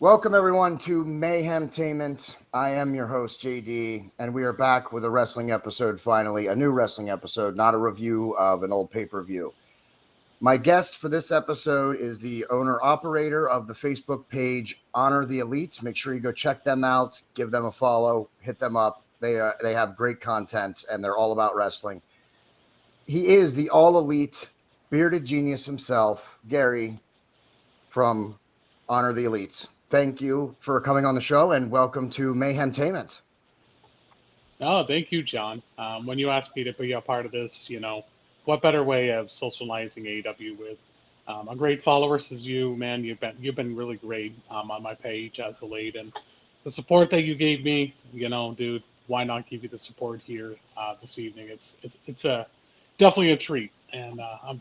Welcome everyone to Mayhemtainment. I am your host JD, and we are back with a wrestling episode. Finally, a new wrestling episode, not a review of an old pay-per-view. My guest for this episode is the owner-operator of the Facebook page Honor the Elites. Make sure you go check them out, give them a follow, hit them up. They have great content, and they're all about wrestling. He is the all-elite bearded genius himself, Gary from Honor the Elites. Thank you for coming on the show and welcome to Mayhemtainment. Oh, thank you, John. When you asked me to be a part of this, what better way of socializing AEW with a great followers as you, man. You've been really great on my page as of late, and the support that you gave me, dude. Why not give you the support here this evening? It's a definitely a treat, and I'm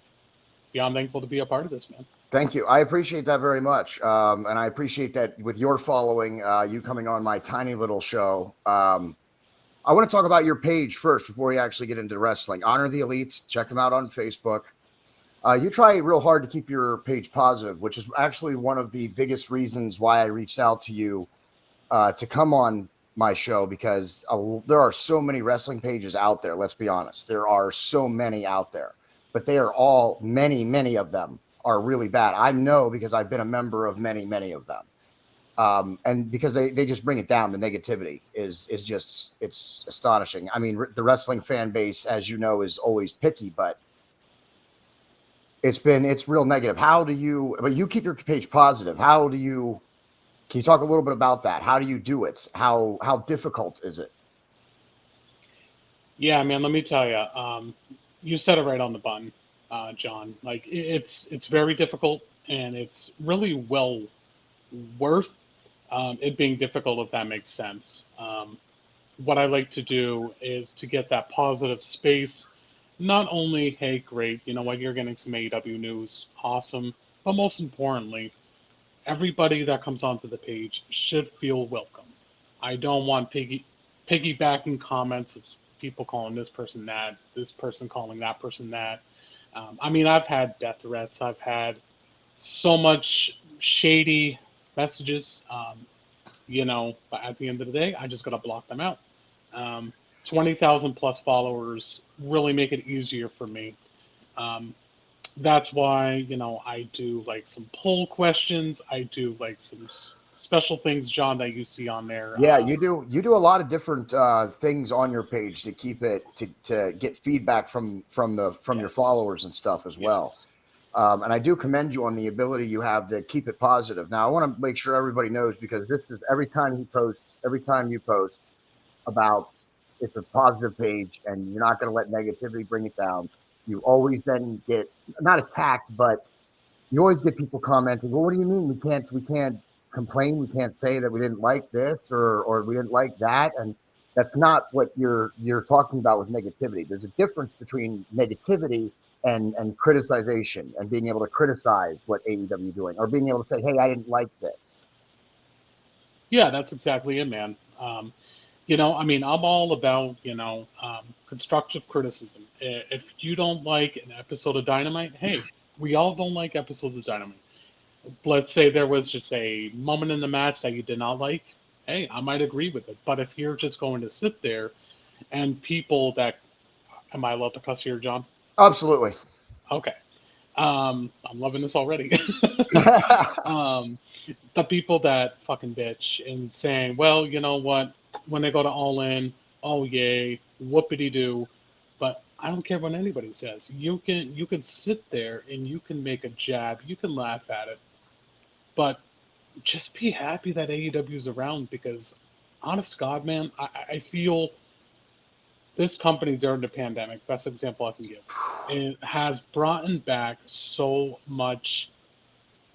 beyond thankful to be a part of this, man. Thank you. I appreciate that very much. And I appreciate that with your following, you coming on my tiny little show. I want to talk about your page first before we actually get into wrestling. Honor the Elites. Check them out on Facebook. You try real hard to keep your page positive, which is actually one of the biggest reasons why I reached out to you to come on my show, because there are so many wrestling pages out there. Let's be honest. There are so many out there, but they are all, many of them are really bad. I know because I've been a member of many of them. And because they just bring it down. The negativity is just, it's astonishing. I mean, the wrestling fan base, as you know, is always picky, but it's real negative. But you keep your page positive. Can you talk a little bit about that? How do you do it? How difficult is it? Yeah, man. Let me tell you, you said it right on the button, John. Like it's very difficult, and it's really well worth it being difficult, if that makes sense. What I like to do is to get that positive space. Not only, hey, great, you know what, you're getting some AEW news, awesome, but most importantly, everybody that comes onto the page should feel welcome. I don't want piggybacking comments of people calling this person that, this person calling that person that. I mean, I've had death threats. I've had so much shady messages. But at the end of the day, I just got to block them out. Um, 20,000 plus followers really make it easier for me. Um, that's why, I do like some poll questions. I do like some special things, John, that you see on there. Yeah, you do a lot of different things on your page to keep it to get feedback from your Yes, followers and stuff as well. yes, And I do commend you on the ability you have to keep it positive. Now, I want to make sure everybody knows, because this is every time you post about, it's a positive page and you're not going to let negativity bring it down. You always then get not attacked, but you always get people commenting, well, what do you mean we can't complain, we can't say that we didn't like this or we didn't like that? And that's not what you're talking about with negativity. There's a difference between negativity and criticization, and being able to criticize what AEW doing, or being able to say, hey, I didn't like this. yeah, that's exactly it, man. I mean, I'm all about, constructive criticism. If you don't like an episode of Dynamite, hey, we all don't like episodes of Dynamite. Let's say there was just a moment in the match that you did not like. Hey, I might agree with it. But if you're just going to sit there and people that, am I allowed to cuss here, John? Absolutely. Okay. I'm loving this already. um, the people that fucking bitch and saying, well, you know what? When they go to All In, oh yay, whoopity doo. But I don't care what anybody says. You can sit there and you can make a jab. You can laugh at it, but just be happy that AEW is around, because, honest to God, man, I feel this company during the pandemic, best example I can give, it has brought back so much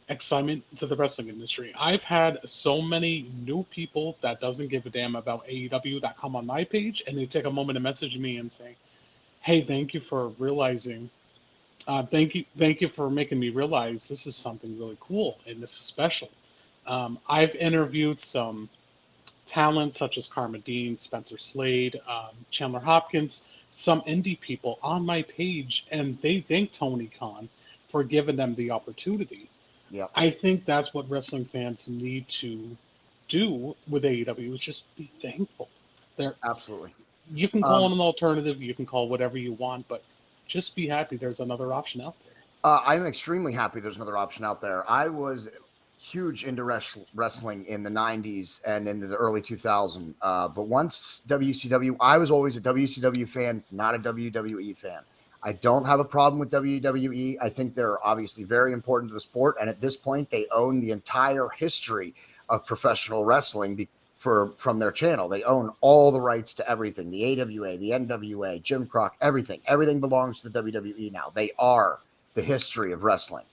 excitement to the wrestling industry. I've had so many new people that doesn't give a damn about AEW that come on my page and they take a moment to message me and say, "Hey, thank you for realizing. Thank you for making me realize this is something really cool and this is special." I've interviewed some talent such as Karma Dean, Spencer Slade, Chandler Hopkins, some indie people on my page, and they thank Tony Khan for giving them the opportunity. Yep. I think that's what wrestling fans need to do with AEW is just be thankful. There, Absolutely. you can call it Um, an alternative, you can call whatever you want, but just be happy there's another option out there. I'm extremely happy there's another option out there. I was huge into wrestling in the 90s and into the early 2000s. But once WCW, I was always a WCW fan, not a WWE fan. I don't have a problem with WWE. I think they're obviously very important to the sport. And at this point, they own the entire history of professional wrestling from their channel. They own all the rights to everything, the AWA, the NWA, Jim Croc, everything. Everything belongs to the WWE now. They are the history of wrestling.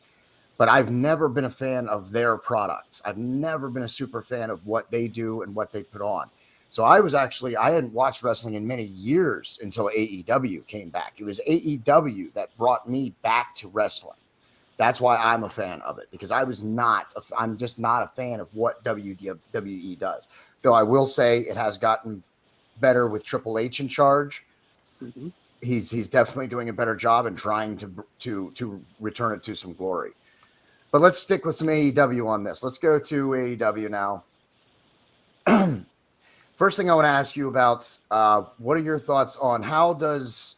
But I've never been a fan of their products. I've never been a super fan of what they do and what they put on. So I hadn't watched wrestling in many years until AEW came back. It was AEW that brought me back to wrestling. That's why I'm a fan of it, because I'm just not a fan of what WWE does. Though I will say it has gotten better with Triple H in charge. Hmm. He's definitely doing a better job and trying to return it to some glory. But let's stick with some AEW on this. Let's go to AEW now. First thing I want to ask you about, what are your thoughts on how does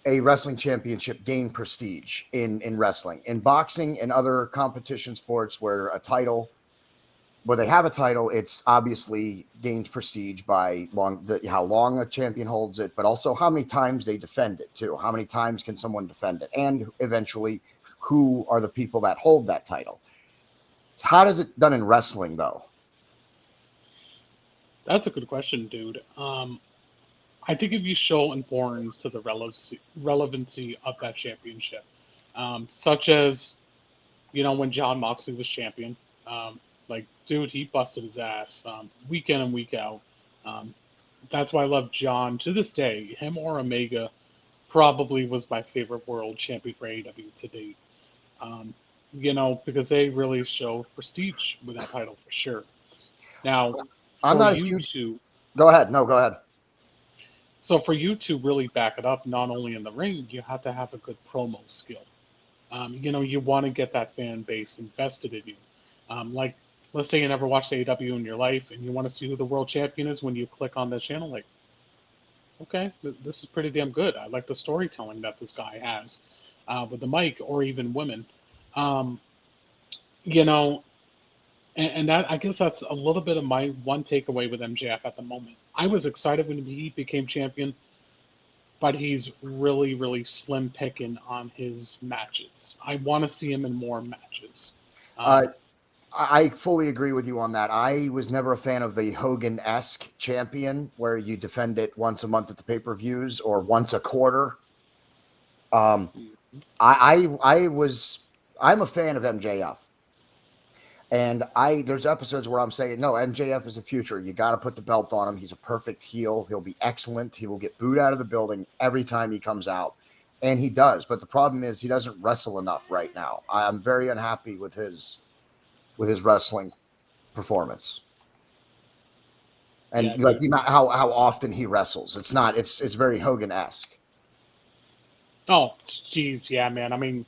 a wrestling championship gain prestige in wrestling? In boxing and other competition sports where they have a title, it's obviously gained prestige by how long a champion holds it, but also how many times they defend it too. How many times can someone defend it? And eventually, who are the people that hold that title? How does it done in wrestling, though? That's a good question, dude. I think if you show importance to the relevancy of that championship, such as when John Moxley was champion, like dude, he busted his ass week in and week out. Um, that's why I love John to this day. Him or Omega probably was my favorite world champion for AEW to date. Um, because they really show prestige with that title for sure. Now, I'm for not a you huge. to Go ahead. No, go ahead. so for you to really back it up, not only in the ring, you have to have a good promo skill. You want to get that fan base invested in you. Like, let's say you never watched AEW in your life, and you want to see who the world champion is. When you click on the channel, like, okay, this is pretty damn good. I like the storytelling that this guy has with the mic, or even women. Um, you know, and that I guess that's a little bit of my one takeaway with MJF at the moment. I was excited when he became champion, but he's really, really slim picking on his matches. I want to see him in more matches. Uh, Um, I fully agree with you on that. I was never a fan of the Hogan-esque champion where you defend it once a month at the pay-per-views or once a quarter. Um, I'm a fan of MJF. And there's episodes where I'm saying, no, MJF is the future. You got to put the belt on him. He's a perfect heel. He'll be excellent. He will get booed out of the building every time he comes out. And he does. But the problem is he doesn't wrestle enough right now. I'm very unhappy with his wrestling performance. yeah, And like dude. how often he wrestles. It's very Hogan-esque. Oh, geez, yeah, man. I mean,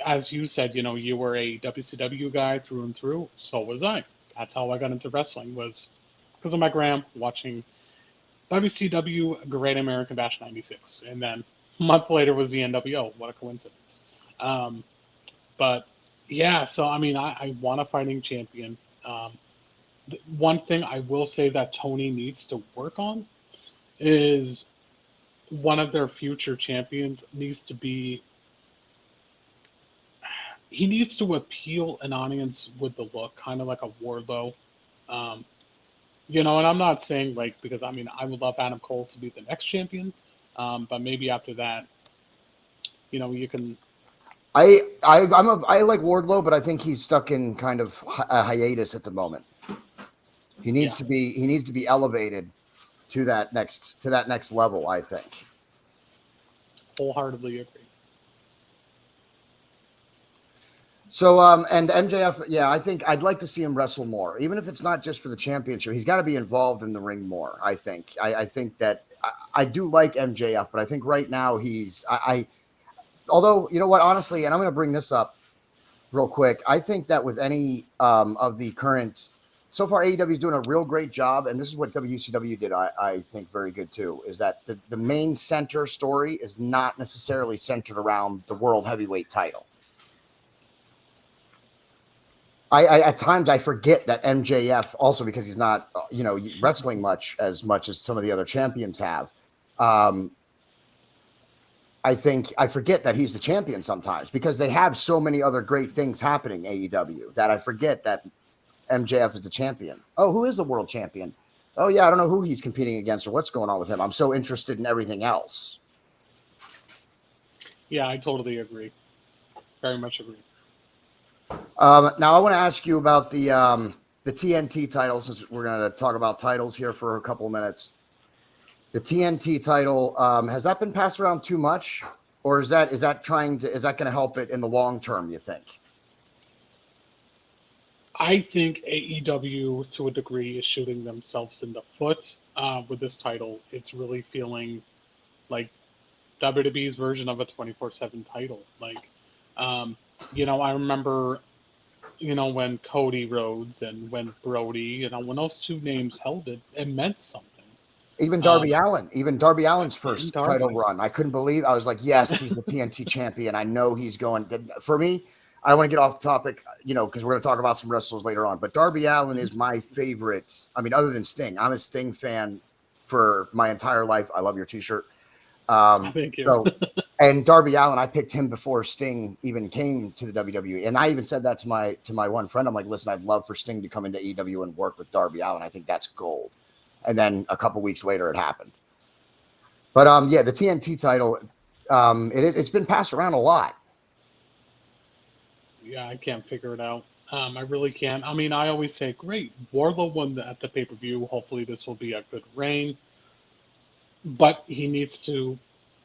as you said, you were a WCW guy through and through. So was I. That's how I got into wrestling was because of my gram watching WCW Great American Bash '96, and then a month later was the NWO. What a coincidence! Um, but yeah, so I mean, I want a fighting champion. Um, One thing I will say that Tony needs to work on is one of their future champions needs to be he needs to appeal an audience with the look, kind of like a Wardlow. Um, and I'm not saying like because I mean I would love Adam Cole to be the next champion, but maybe after that, you can. I like Wardlow, but I think he's stuck in kind of a hiatus at the moment. Yeah, He needs to be elevated to that next level, I think. wholeheartedly agree. So and MJF, yeah, I think I'd like to see him wrestle more, even if it's not just for the championship. He's got to be involved in the ring more. I think that I do like MJF, but I think right now although you know what, honestly, and I'm going to bring this up. real quick. I think that with any of the current, so far AEW is doing a real great job, and this is what WCW did. I think very good too. Is that the main center story is not necessarily centered around the world heavyweight title. I at times I forget that MJF also, because he's not wrestling much as some of the other champions have. I think I forget that he's the champion sometimes because they have so many other great things happening AEW that I forget that MJF is the champion. Oh, who is the world champion? Oh yeah, I don't know who he's competing against or what's going on with him. I'm so interested in everything else. Yeah, I totally agree. Very much agree. Now I want to ask you about the TNT title, since we're going to talk about titles here for a couple of minutes. The TNT title, has that been passed around too much, or is that going to help it in the long term, you think? I think AEW, to a degree, is shooting themselves in the foot with this title. It's really feeling like WWE's version of a 24/7 title. Like, I remember, when Cody Rhodes and when Brody, when those two names held it, it meant something. Even Um, Darby Allen's and first title Darby. run, I couldn't believe. I was like, yes, he's the TNT champion. I know he's going. For me, I don't want to get off the topic, because we're going to talk about some wrestlers later on. But Darby Allen is my favorite. I mean, other than Sting, I'm a Sting fan for my entire life. I love your T-shirt. Thank you. So, and Darby Allen, I picked him before Sting even came to the WWE, and I even said that to my one friend. I'm like, listen, I'd love for Sting to come into AEW and work with Darby Allen. I think that's gold. And then a couple weeks later, it happened. But yeah, the TNT title, it's been passed around a lot. Yeah, I can't figure it out. I really can't. I mean, I always say, great, Wardlow won at the pay-per-view. Hopefully, this will be a good reign. But he needs to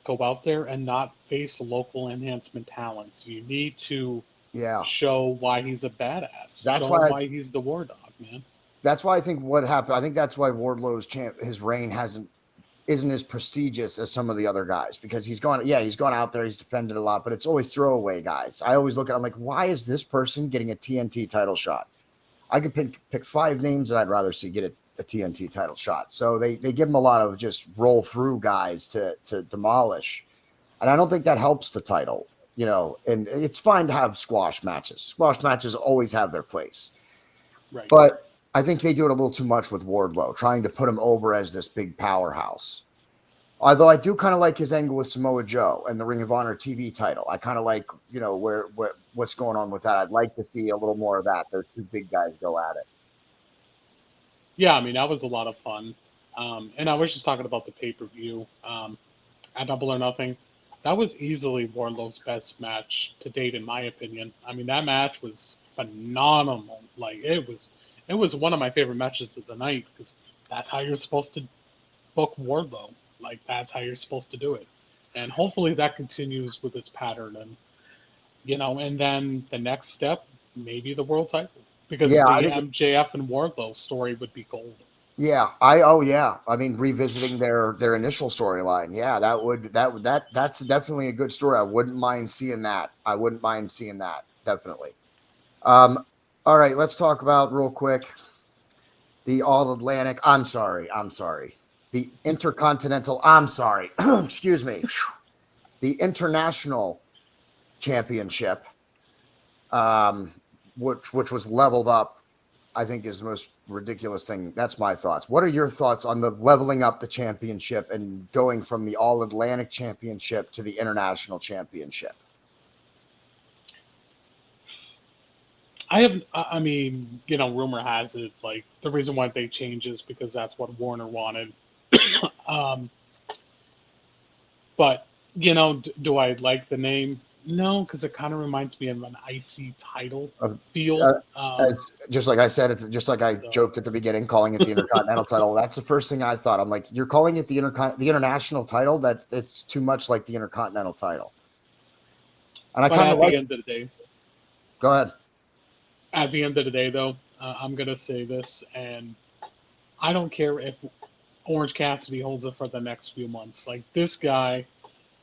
go out there and not face local enhancement talents. You need to Yeah, show why he's a badass. that's Show him why. why he's the war dog, man. That's why I think what happened. I think that's why Wardlow's his reign isn't as prestigious as some of the other guys, because he's gone out there, he's defended a lot, but it's always throwaway guys. I always look at, I'm like, why is this person getting a TNT title shot? I could pick 5 names that I'd rather see get a TNT title shot. So they give them a lot of just roll through guys to demolish. And I don't think that helps the title, and it's fine to have squash matches. Squash matches always have their place. Right. But I think they do it a little too much with Wardlow, trying to put him over as this big powerhouse. Although I do kind of like his angle with Samoa Joe and the Ring of Honor TV title. I kind of like, what's going on with that. I'd like to see a little more of that. Those two big guys go at it. Yeah, I mean, that was a lot of fun. And I was just talking about the pay-per-view at Double or Nothing. That was easily Wardlow's best match to date, in my opinion. I mean, that match was phenomenal. Like, it was one of my favorite matches of the night because that's how you're supposed to book Wardlow. Like, that's how you're supposed to do it. And hopefully that continues with this pattern. And then the next step, maybe the world title. Because Yeah, I the think. MJF and Wardlow story would be gold. Yeah, I mean, revisiting their initial storyline. Yeah, that's definitely a good story. I wouldn't mind seeing that. Definitely. All right, let's talk about real quick the All Atlantic. I'm sorry. The Intercontinental. I'm sorry. Excuse me. The International Championship, which was leveled up, I think, is the most ridiculous thing. That's my thoughts. What are your thoughts on the leveling up the championship and going from the All Atlantic Championship to the International Championship? I mean, rumor has it, like, the reason why they changed is because that's what Warner wanted. um, but, do I like the name? No, because it kind of reminds me of an IC title Uh, feel. uh, as just like I said, it's just like I So, joked at the beginning, calling it the Intercontinental title. That's the first thing I thought. I'm like, you're calling it the international title? It's too much like the Intercontinental title. And I but kind of at like. the end of the day, Go ahead. though, I'm going to say this, and I don't care if Orange Cassidy holds it for the next few months. Like, this guy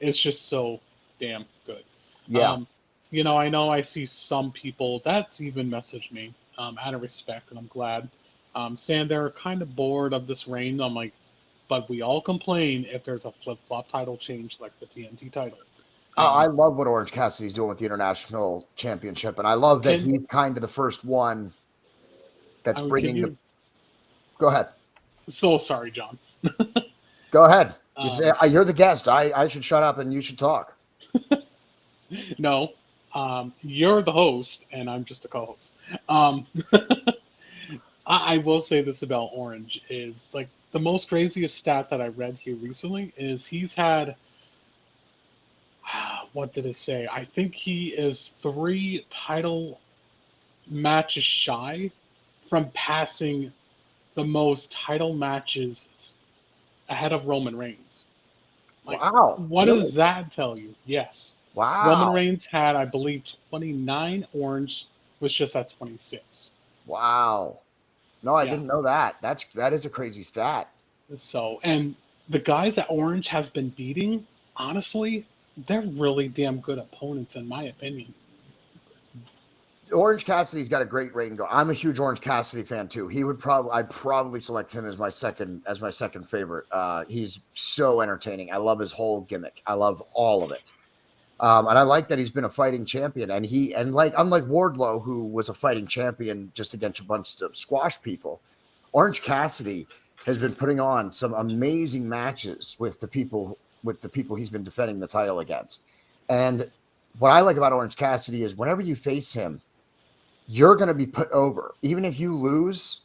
is just so damn good. Yeah. Um, I know I see some people that's even messaged me out of respect, and I'm glad, saying they're kind of bored of this reign. I'm like, but we all complain if there's a flip flop title change like the TNT title. I Um, love what Orange Cassidy's doing with the International Championship, and I love that can he's kind of the first one that's I mean, can bringing the. you? Go ahead. So sorry, John. Go ahead. Um, You're the guest. I should shut up and you should talk. no, you're the host, and I'm just a co-host. Um, I will say this about Orange is like the most craziest stat that I read here recently is he's had what did it say? I think he is 3 title matches shy from passing the most title matches ahead of Roman Reigns. Like, Wow. what Really? does that tell you? Yes. Roman Wow. Reigns had, I believe, 29. Orange was just at 26. Wow. No, I Yeah. didn't know that. That is a crazy stat. So, and the guys that Orange has been beating, honestly, they're really damn good opponents, in my opinion. Orange Cassidy's got a great rating going. I'm a huge Orange Cassidy fan too. I'd probably select him as my second favorite. He's so entertaining. I love his whole gimmick. I love all of it. And I like that he's been a fighting champion. And like unlike Wardlow, who was a fighting champion just against a bunch of squash people, Orange Cassidy has been putting on some amazing matches with the people he's been defending the title against. And what I like about Orange Cassidy is whenever you face him, you're going to be put over. Even if you lose,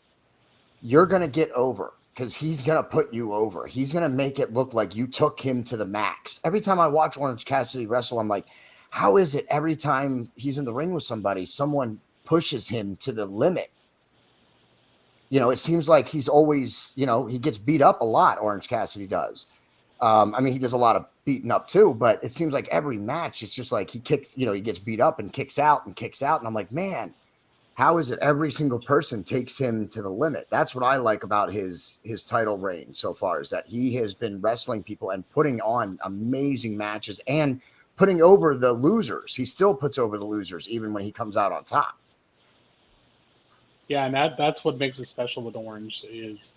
you're going to get over because he's going to put you over. He's going to make it look like you took him to the max. Every time I watch Orange Cassidy wrestle, I'm like, how is it every time he's in the ring with somebody, someone pushes him to the limit? It seems like he's always, he gets beat up a lot, Orange Cassidy does. I mean, he does a lot of beating up too, but it seems like every match, it's just like he kicks, he gets beat up and kicks out and kicks out. And I'm like, man, how is it every single person takes him to the limit? That's what I like about his title reign so far, is that he has been wrestling people and putting on amazing matches and putting over the losers. He still puts over the losers even when he comes out on top. Yeah, and that's what makes it special with Orange is,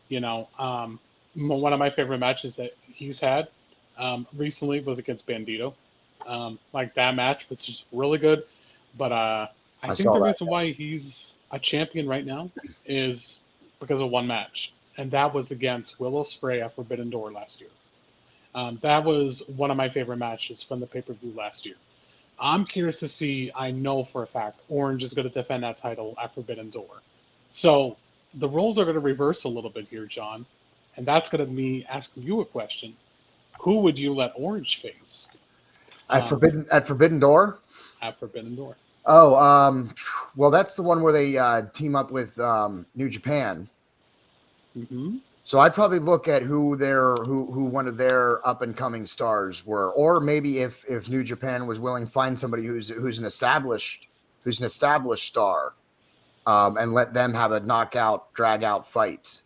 one of my favorite matches that he's had recently was against Bandito. Like that match was just really good. But I I think saw the that. reason why he's a champion right now is because of one match, and that was against Will Ospreay at Forbidden Door last year. That was one of my favorite matches from the pay-per-view last year. I'm curious to see. I know for a fact Orange is going to defend that title at Forbidden Door. So the roles are going to reverse a little bit here, John, and that's going to be me asking you a question. Who would you let Orange face um, At Forbidden Door. at Forbidden Door? Oh, well, that's the one where they team up with New Japan. Hmm. So I'd probably look at who one of their up and coming stars were, or maybe if New Japan was willing, find somebody who's an established star, and let them have a knockout drag out fight.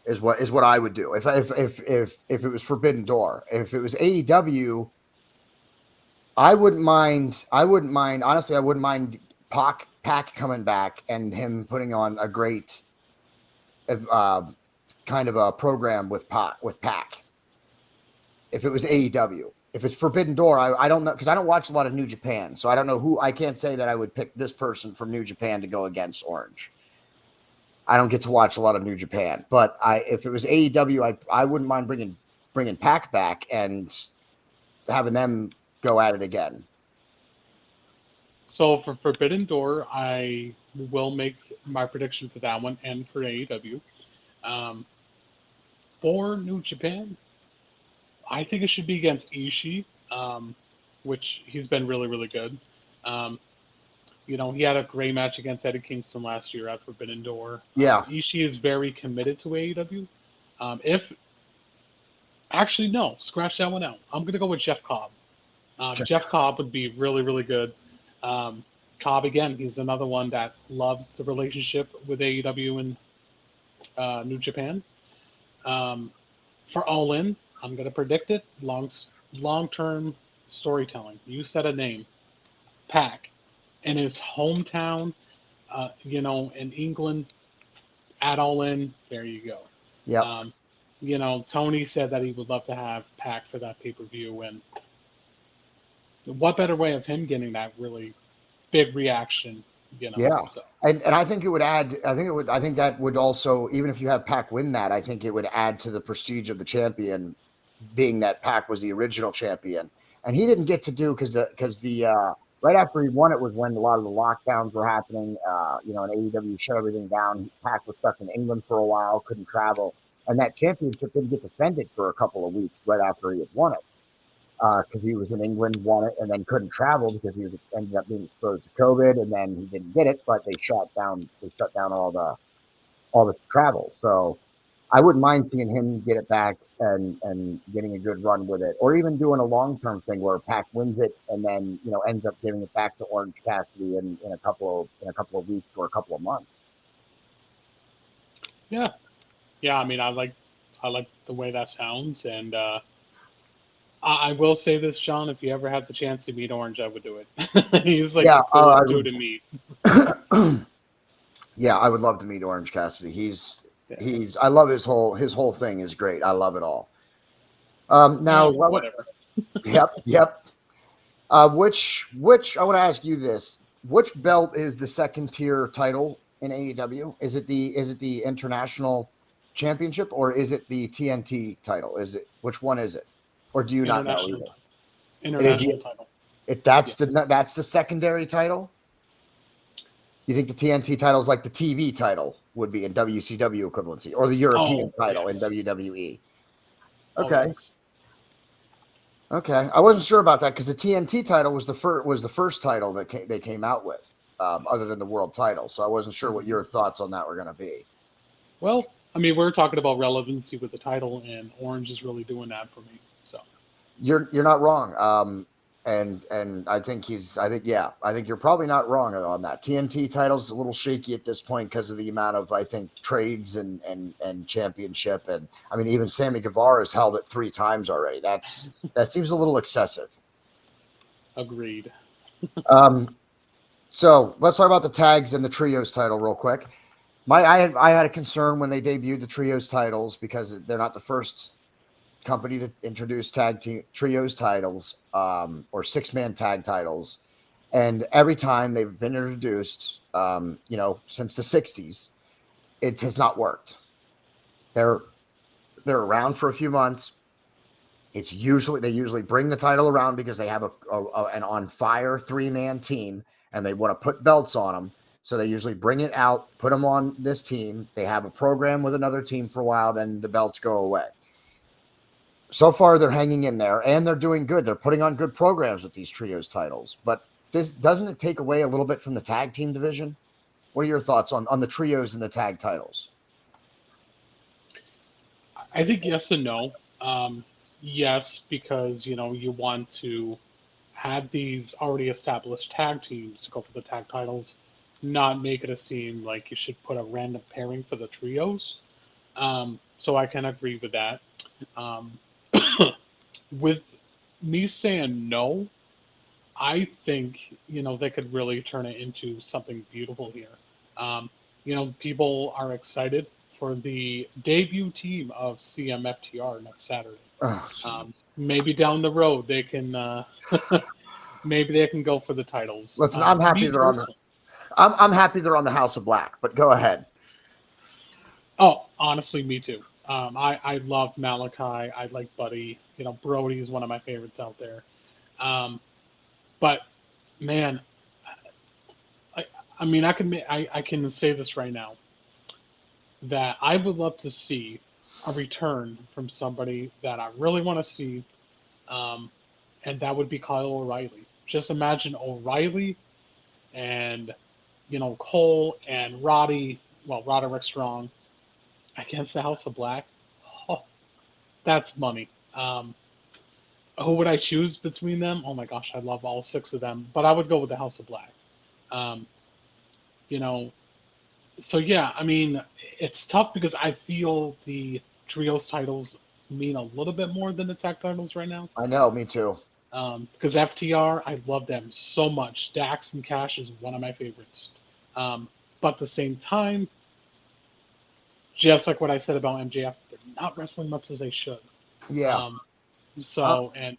Is what I would do if it was Forbidden Door. If it was AEW, I wouldn't mind. I wouldn't mind. Honestly, I wouldn't mind Pac coming back and him putting on a great uh, kind of a program with Pac. If it was AEW, if it's Forbidden Door, I don't know because I don't watch a lot of New Japan, so I don't know who. I can't say that I would pick this person from New Japan to go against Orange. I don't get to watch a lot of New Japan, but if it was AEW, I wouldn't mind bringing Pac back and having them go at it again. So for Forbidden Door, I will make my prediction for that one and for AEW. Um, for New Japan, I think it should be against Ishii, which he's been really, really good. Um, he had a great match against Eddie Kingston last year at Forbidden Door. Yeah, Ishii is very committed to AEW. If actually no, scratch that one out. I'm gonna go with Jeff Cobb. Jeff Cobb would be really, really good. Um, Cobb again, he's another one that loves the relationship with AEW and New Japan. Um, for All In, I'm gonna predict it. Long term storytelling. You said a name. Pac in his hometown, in England, at All In. There you go. Yep. Um, Tony said that he would love to have Pac for that pay per view, and what better way of him getting that really big reaction? Yeah. So And I think it would add, I think that would also, even if you have Pac win that, I think it would add to the prestige of the champion, being that Pac was the original champion. And he didn't get to do, right after he won it was when a lot of the lockdowns were happening, and AEW shut everything down. Pac was stuck in England for a while, couldn't travel. And that championship didn't get defended for a couple of weeks right after he had won it, because he was in England, won it, and then couldn't travel because he was ended up being exposed to COVID, and then he didn't get it. But they shut down all the travel. So I wouldn't mind seeing him get it back and getting a good run with it, or even doing a long-term thing where Pac wins it and then ends up giving it back to Orange Cassidy in a couple of weeks or a couple of months. yeah, yeah. I mean, I like the way that sounds, and I will say this, John. If you ever had the chance to meet Orange, I would do it. He's like Yeah, the coolest dude to meet. yeah, I would love to meet Orange Cassidy. Yeah. I love his whole thing is great. I love it all. Now, Whatever. yep. Which I want to ask you this: which belt is the second tier title in AEW? Is it the international championship, or is it the TNT title? Which one is it, or do you not know International either? title. It is International title. Yes. that's the secondary title. You think the TNT title is like the TV title would be in WCW equivalency, or the European Oh title in yes. WWE? Oh Okay. yes. Okay, I wasn't sure about that because the TNT title was the first title that they came out with, other than the world title. So I wasn't sure what your thoughts on that were going to be. Well, I mean, we're talking about relevancy with the title, and Orange is really doing that for me. So You're not wrong. And I think you're probably not wrong on that. TNT title's a little shaky at this point because of the amount of, I think, trades and championship, and I mean even Sammy Guevara has held it 3 times already. That seems a little excessive. agreed. Um, So let's talk about the tags and the trios title real quick. I had a concern when they debuted the trios titles because they're not the first company to introduce tag team trios titles, or 6-man tag titles, and every time they've been introduced, since the '60s, it has not worked. They're they're around for a few months. They usually bring the title around because they have an on fire 3-man team and they want to put belts on them. So they usually bring it out, put them on this team. They have a program with another team for a while, then the belts go away. So far, they're hanging in there and they're doing good. They're putting on good programs with these trios titles. But this doesn't it take away a little bit from the tag team division? What are your thoughts on the trios and the tag titles? I think yes and no. Yes, because you want to have these already established tag teams to go for the tag titles, not make it a seem like you should put a random pairing for the trios. So I can agree with that. Um, with me saying no, I think they could really turn it into something beautiful here. People are excited for the debut team of CMFTR next Saturday. Oh, jeez. Maybe down the road they can maybe they can go for the titles. Listen, I'm happy Me they're on the. personally, I'm happy they're on the House of Black. But go ahead. oh, honestly, me too. I love Malachi. I like Buddy. Brody is one of my favorites out there. Um, but man, I, I mean, I can say this right now that I would love to see a return from somebody that I really want to see, um, and that would be Kyle O'Reilly. Just imagine O'Reilly and Cole and Roderick Strong against the House of Black. Oh, that's money. Who would I choose between them? Oh my gosh, I love all 6 of them, but I would go with the House of Black. Um, you know, so yeah, I mean, it's tough because I feel the trios titles mean a little bit more than the tag titles right now. I know, me too. Because FTR, I love them so much. Dax and Cash is one of my favorites. But at the same time, just like what I said about MJF, they're not wrestling much as they should. Yeah. Um, I'm, so, and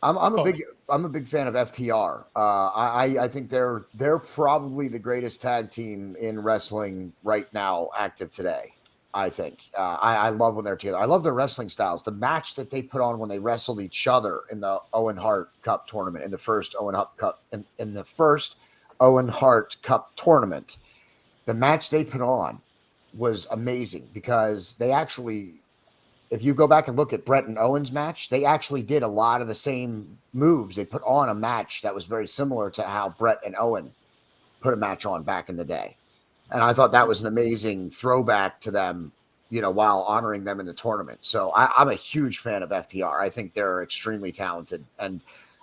I'm a go ahead. big fan of FTR. I think they're probably the greatest tag team in wrestling right now, active today. I think I love when they're together. I love their wrestling styles. The match that they put on when they wrestled each other in the Owen Hart Cup tournament, in the first Owen Hart Cup, in the first Owen Hart Cup tournament, the match they put on was amazing because they actually, if you go back and look at Brett and Owen's match, they actually did a lot of the same moves. They put on a match that was very similar to how Brett and Owen put a match on back in the day. And I thought that was an amazing throwback to them, while honoring them in the tournament. So I'm a huge fan of FTR. I think they're extremely talented. And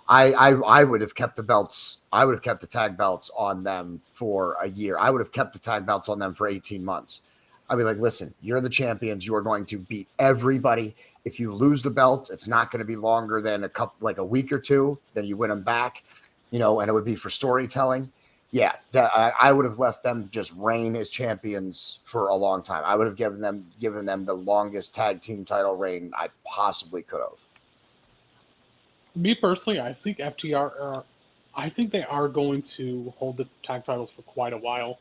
I would have kept the belts. I would have kept the tag belts on them for a year. I would have kept the tag belts on them for 18 months. I'd be like, listen, you're the champions. You are going to beat everybody. If you lose the belts, it's not going to be longer than like a week or two. Then you win them back, and it would be for storytelling. Yeah, I would have left them just reign as champions for a long time. I would have given them the longest tag team title reign I possibly could have. Me personally, I think FTR I think they are going to hold the tag titles for quite a while,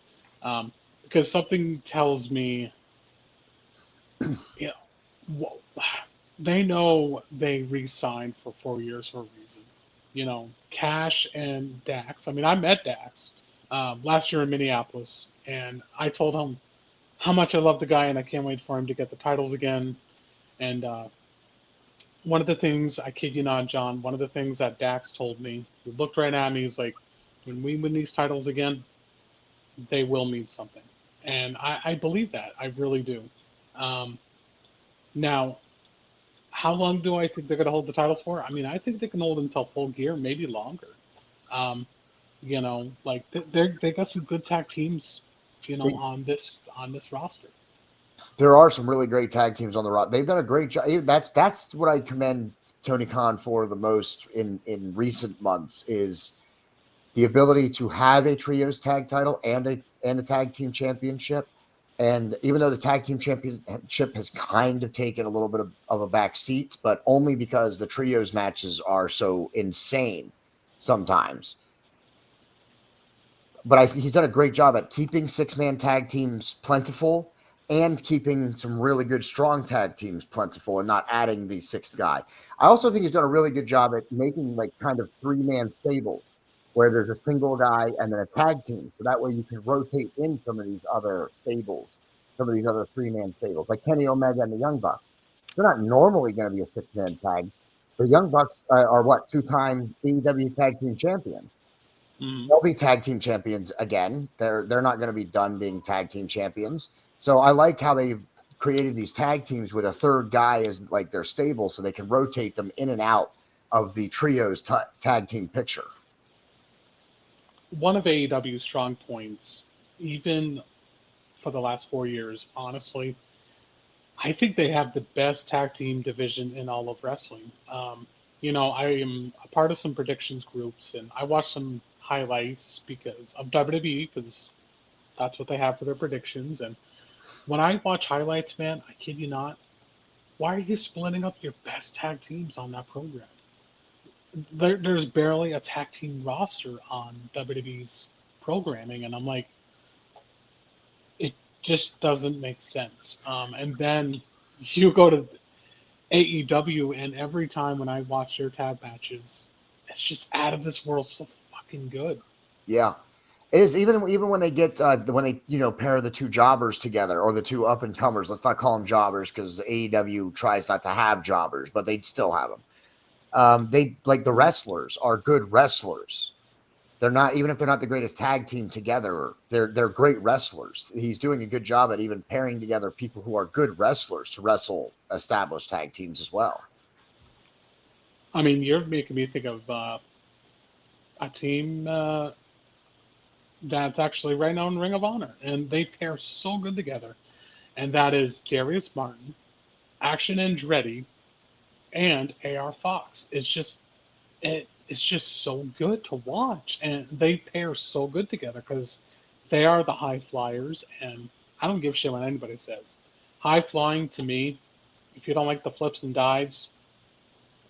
because something tells me, you know, they know they re-signed for 4 years for a reason. Cash and Dax. I mean, I met Dax last year in Minneapolis, and I told him how much I love the guy, and I can't wait for him to get the titles again. And one of the things, I kid you not, John, one of the things that Dax told me, he looked right at me, he's like, when we win these titles again, they will mean something. And I believe that. I really do. Um, now, how long do I think they're going to hold the titles for? I mean, I think they can hold until Full Gear, maybe longer. Um, like they got some good tag teams, They, on this roster. there are some really great tag teams on the rock. They've done a great job. That's what I commend Tony Khan for the most in recent months is the ability to have a trios tag title and a tag team championship. And even though the tag team championship has kind of taken a little bit of a back seat, but only because the trios matches are so insane sometimes. But I think he's done a great job at keeping 6-man tag teams plentiful and keeping some really good strong tag teams plentiful and not adding the sixth guy. I also think he's done a really good job at making like kind of 3-man stables where there's a single guy and then a tag team. So that way you can rotate in some of these other stables, some of these other 3-man stables, like Kenny Omega and the Young Bucks. They're not normally going to be a 6-man tag. The Young Bucks are what, 2-time AEW tag team champions. Mhm. They'll be tag team champions again. They're not going to be done being tag team champions. So I like how they've created these tag teams with a third guy as like their stable, so they can rotate them in and out of the trios tag team picture. One of AEW's strong points, even for the last 4 years, honestly, I think they have the best tag team division in all of wrestling. I am a part of some predictions groups, and I watch some highlights because of WWE, because that's what they have for their predictions. And when I watch highlights, man, I kid you not, why are you splitting up your best tag teams on that program? There's barely a tag team roster on WWE's programming, and I'm like, it just doesn't make sense. And then you go to AEW, and every time when I watch their tag matches, it's just out of this world, so fucking good. Yeah. It is even when they get when they pair the two jobbers together or the two up and comers. Let's not call them jobbers because AEW tries not to have jobbers, but they still have them. They like the Mhm. wrestlers are good wrestlers. They're not, even if they're not the greatest tag team together, they're great wrestlers. He's doing a good job at even pairing together people who are good wrestlers to wrestle established tag teams as well. I mean, you're making me think of a team that's actually right now in Ring of Honor, and they pair so good together. And that is Darius Martin, Action Andretti, and AR Fox. It's just it's just so good to watch, and they pair so good together because they are the high flyers, and I don't give a shit what anybody says. High flying to me, if you don't like the flips and dives,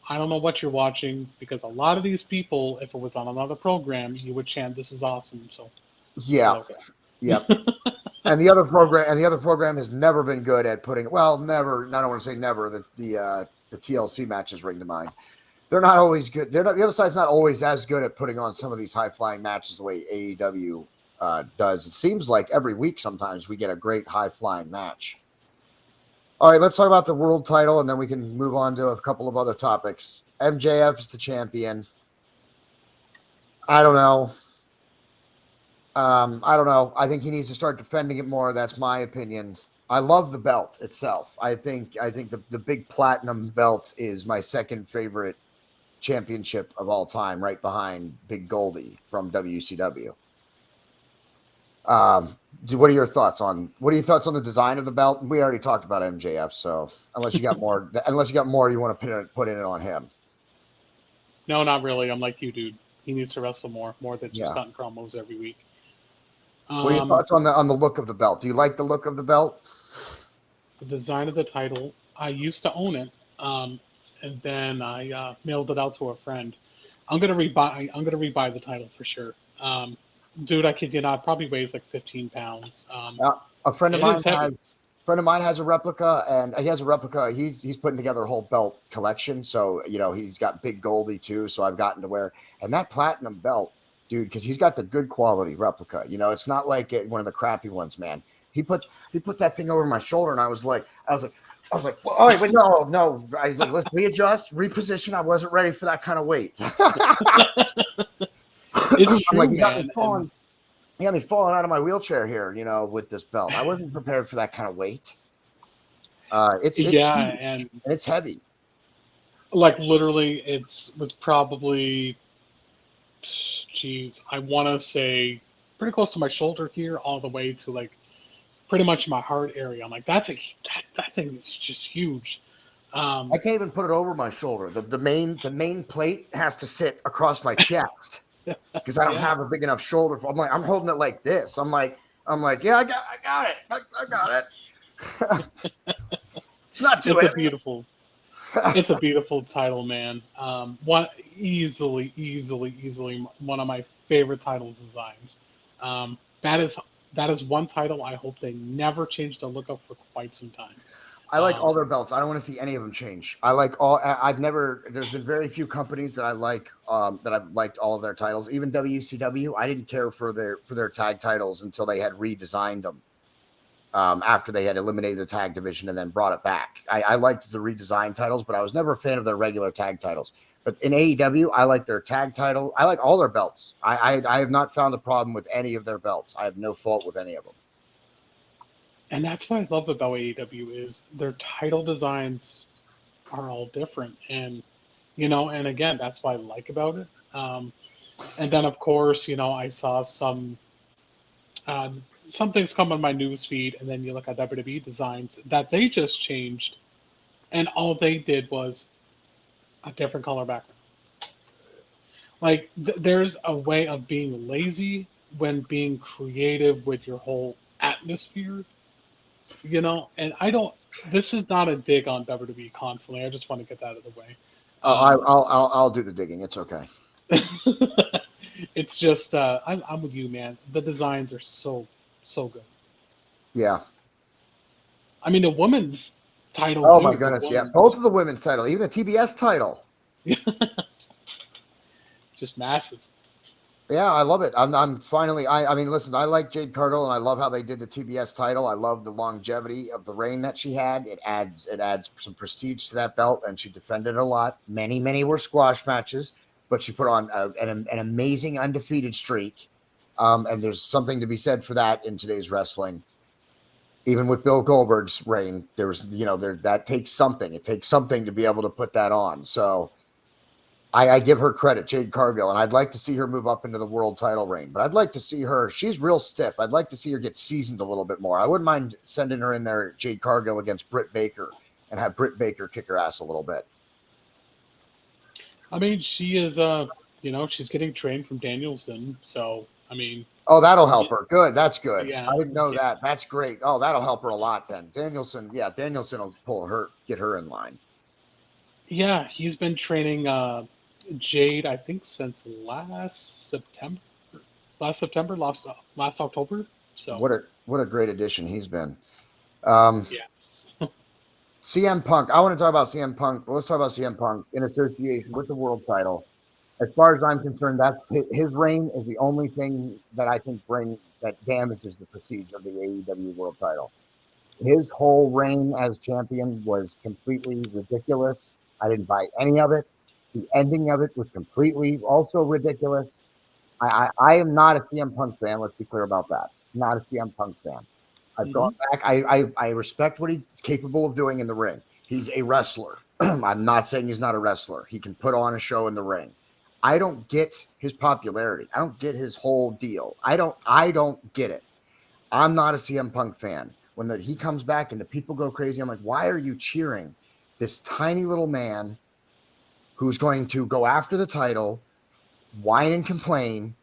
I don't know what you're watching because a lot of these people, if it was on another program, you would chant, "This is awesome." So it's Yeah. like, Yep. And the other program has never been good at putting. Well, never. I don't want to say never. The TLC matches ring to mind. They're not always good. They're not. The other side's not always as good at putting on some of these high flying matches the way AEW does. It seems like every week sometimes we get a great high flying match. All right, let's talk about the world title, and then we can move on to a couple of other topics. MJF is the champion. I don't know. I don't know. I think he needs to start defending it more. That's my opinion. I love the belt itself. I think the big platinum belt is my second favorite championship of all time, right behind Big Goldie from WCW. What are your thoughts on the design of the belt? We already talked about MJF, so unless you got more you want to put in it on him. no, not really. I'm like you, dude. He needs to wrestle more than just Yeah. cutting promos every week. What are your Um, thoughts on the look of the belt? Do you like the look of the belt? the design of the title, I used to own it, and then I mailed it out to a friend. I'm gonna rebuy the title for sure. Dude, I kid you not, probably weighs like 15 pounds. Uh, a friend of It mine is heavy. has a replica, and he has a replica. He's putting together a whole belt collection. So he's got Big Goldie too. So I've gotten to wear and that platinum belt, dude, because he's got the good quality replica. It's not like one of the crappy ones, man. He put he put that thing over my shoulder, and I was like, well, all right, but no. I was like, let's readjust, reposition. I wasn't ready for that kind of weight. It's I'm like, true, man. And he got me falling out of my wheelchair here, with this belt. I wasn't prepared for that kind of weight. It's yeah, huge and and it's heavy. like literally, it's was probably, geez, I want to say pretty close to my shoulder here, all the way to like pretty much my heart area. I'm like, that thing is just huge. I Um, can't even put it over my shoulder. The main plate has to sit across my chest because I don't yeah, have a big enough shoulder. I'm holding it like this. I'm like, yeah, I got it. I got it. It's not too it's a heavy. beautiful, it's a beautiful title, man. One easily one of my favorite titles designs. Um, that is that is one title I hope they never change the look up for quite some time. I like all Um, their belts. I don't want to see any of them change. I like all. I've never. There's been very few companies that I like. That I've liked all of their titles. Even WCW. I didn't care for their tag titles until they had redesigned them. After they had eliminated the tag division and then brought it back. I liked the redesigned titles, but I was never a fan of their regular tag titles. But in AEW, I like their tag title. I like all their belts. I have not found a problem with any of their belts. I have no fault with any of them. and that's what I love about AEW is their title designs are all different, and and again, that's what I like about it. And then of course, I saw some things come on my news feed, and then you look at WWE designs that they just changed, and all they did was a different color background. Like there's a way of being lazy when being creative with your whole atmosphere, And I don't. This is not a dig on WWE constantly. I just want to get that out of the way. I'll do the digging. It's okay. It's just I'm with you, man. The designs are so good. Yeah. I mean, the women's title Oh my too. The goodness. Yeah. Both women's of the women's title, even the TBS title. just massive. Yeah, I love it. I'm finally. I mean, listen, I like Jade Cargill, and I love how they did the TBS title. I love the longevity of the reign that she had. It adds some prestige to that belt, and she defended it a lot. Many were squash matches, but she put on an amazing undefeated streak. And there's something to be said for that in today's wrestling. Even with Bill Goldberg's reign, there was there that takes something. It takes something to be able to put that on. So I give her credit, Jade Cargill, and I'd like to see her move up into the world title reign. But I'd like to see her. She's real stiff. I'd like to see her get seasoned a little bit more. I wouldn't mind sending her in there, Jade Cargill against Britt Baker, and have Britt Baker kick her ass a little bit. I mean, she is, she's getting trained from Danielson. So, I mean, Oh, that'll help y- her. Good. That's good. yeah, I didn't know yeah, that. That's great. Oh, that'll help her a lot then. Danielson will get her in line. yeah. He's been training Jade, I think, since last October. So, What a great addition he's been. Um, yes. CM Punk. I want to talk about CM Punk. Well, let's talk about CM Punk in association with the world title. As far as I'm concerned, that's his reign is the only thing that I think that damages the prestige of the AEW world title. His whole reign as champion was completely ridiculous. I didn't buy any of it. The ending of it was completely also ridiculous. I am not a CM Punk fan. Let's be clear about that. Not a CM Punk fan. I've gone Hmm. back. I respect what he's capable of doing in the ring. He's a wrestler. I'm not saying he's not a wrestler. He can put on a show in the ring. I don't get his popularity. I don't get his whole deal. I don't get it. I'm not a CM Punk fan. He comes back and the people go crazy, I'm like, why are you cheering this tiny little man who's going to go after the title, whine and complain,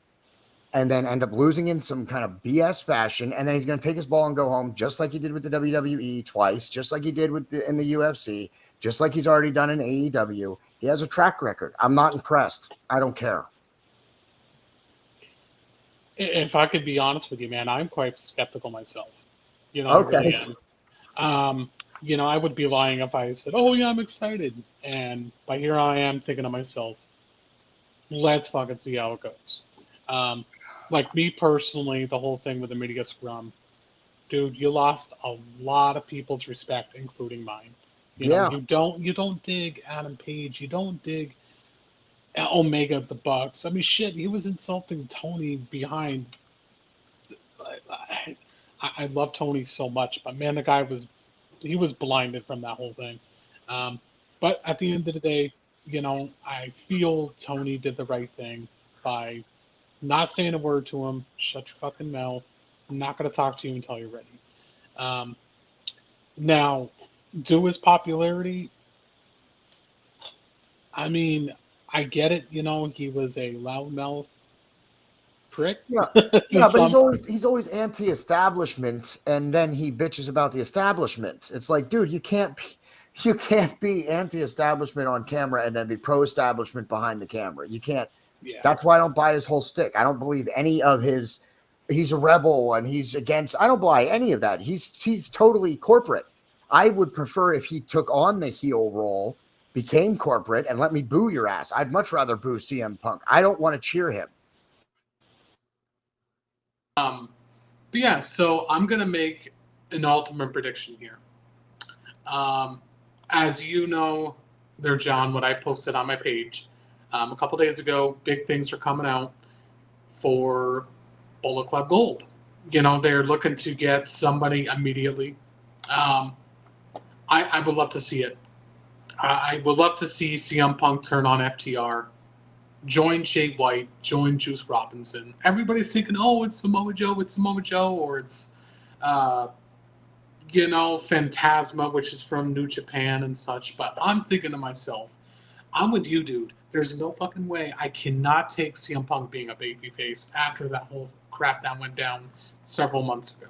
and then end up losing in some kind of BS fashion, and then he's going to take his ball and go home, just like he did with the WWE twice, just like he did in the UFC, just like he's already done in AEW. He has a track record. I'm not impressed. I don't care. If I could be honest with you, man, I'm quite skeptical myself. I Okay. really am. Um, I would be lying if I said, "Oh yeah, I'm excited," and but here I am thinking to myself, "Let's fucking see how it goes." Um, like me personally, the whole thing with the media scrum, dude, you lost a lot of people's respect, including mine. Yeah. You don't dig Adam Page, you don't dig Omega the Bucks. I mean, shit, he was insulting Tony behind. I, I love Tony so much, but man, the guy was blinded from that whole thing. Um, but at the end of the day, I feel Tony did the right thing by not saying a word to him. Shut your fucking mouth. I'm not going to talk to you until you're ready. Um, now, due his popularity, I mean, I get it. He was a loudmouth prick Yeah. to Yeah, but he's some. always he's always anti-establishment, and then he bitches about the establishment. It's like, dude, you can't be anti-establishment on camera and then be pro-establishment behind the camera. You can't. Yeah. That's why I don't buy his whole stick. I don't believe any of his. He's a rebel and he's against. I don't buy any of that. He's totally corporate. I would prefer if he took on the heel role, became corporate, and let me boo your ass. I'd much rather boo CM Punk. I don't want to cheer him. But yeah, so I'm gonna make an ultimate prediction here. Um, as you know, there, John, what I posted on my page a couple days ago, big things are coming out for Bullet Club Gold. They're looking to get somebody immediately. Um, I would love to see it. I would love to see CM Punk turn on FTR, join Jay White, join Juice Robinson. Everybody's thinking, oh, it's Samoa Joe, or it's uh, Phantasma, which is from New Japan and such. But I'm thinking to myself, I'm with you, dude. There's no fucking way I cannot take CM Punk being a babyface after that whole crap that went down several months ago.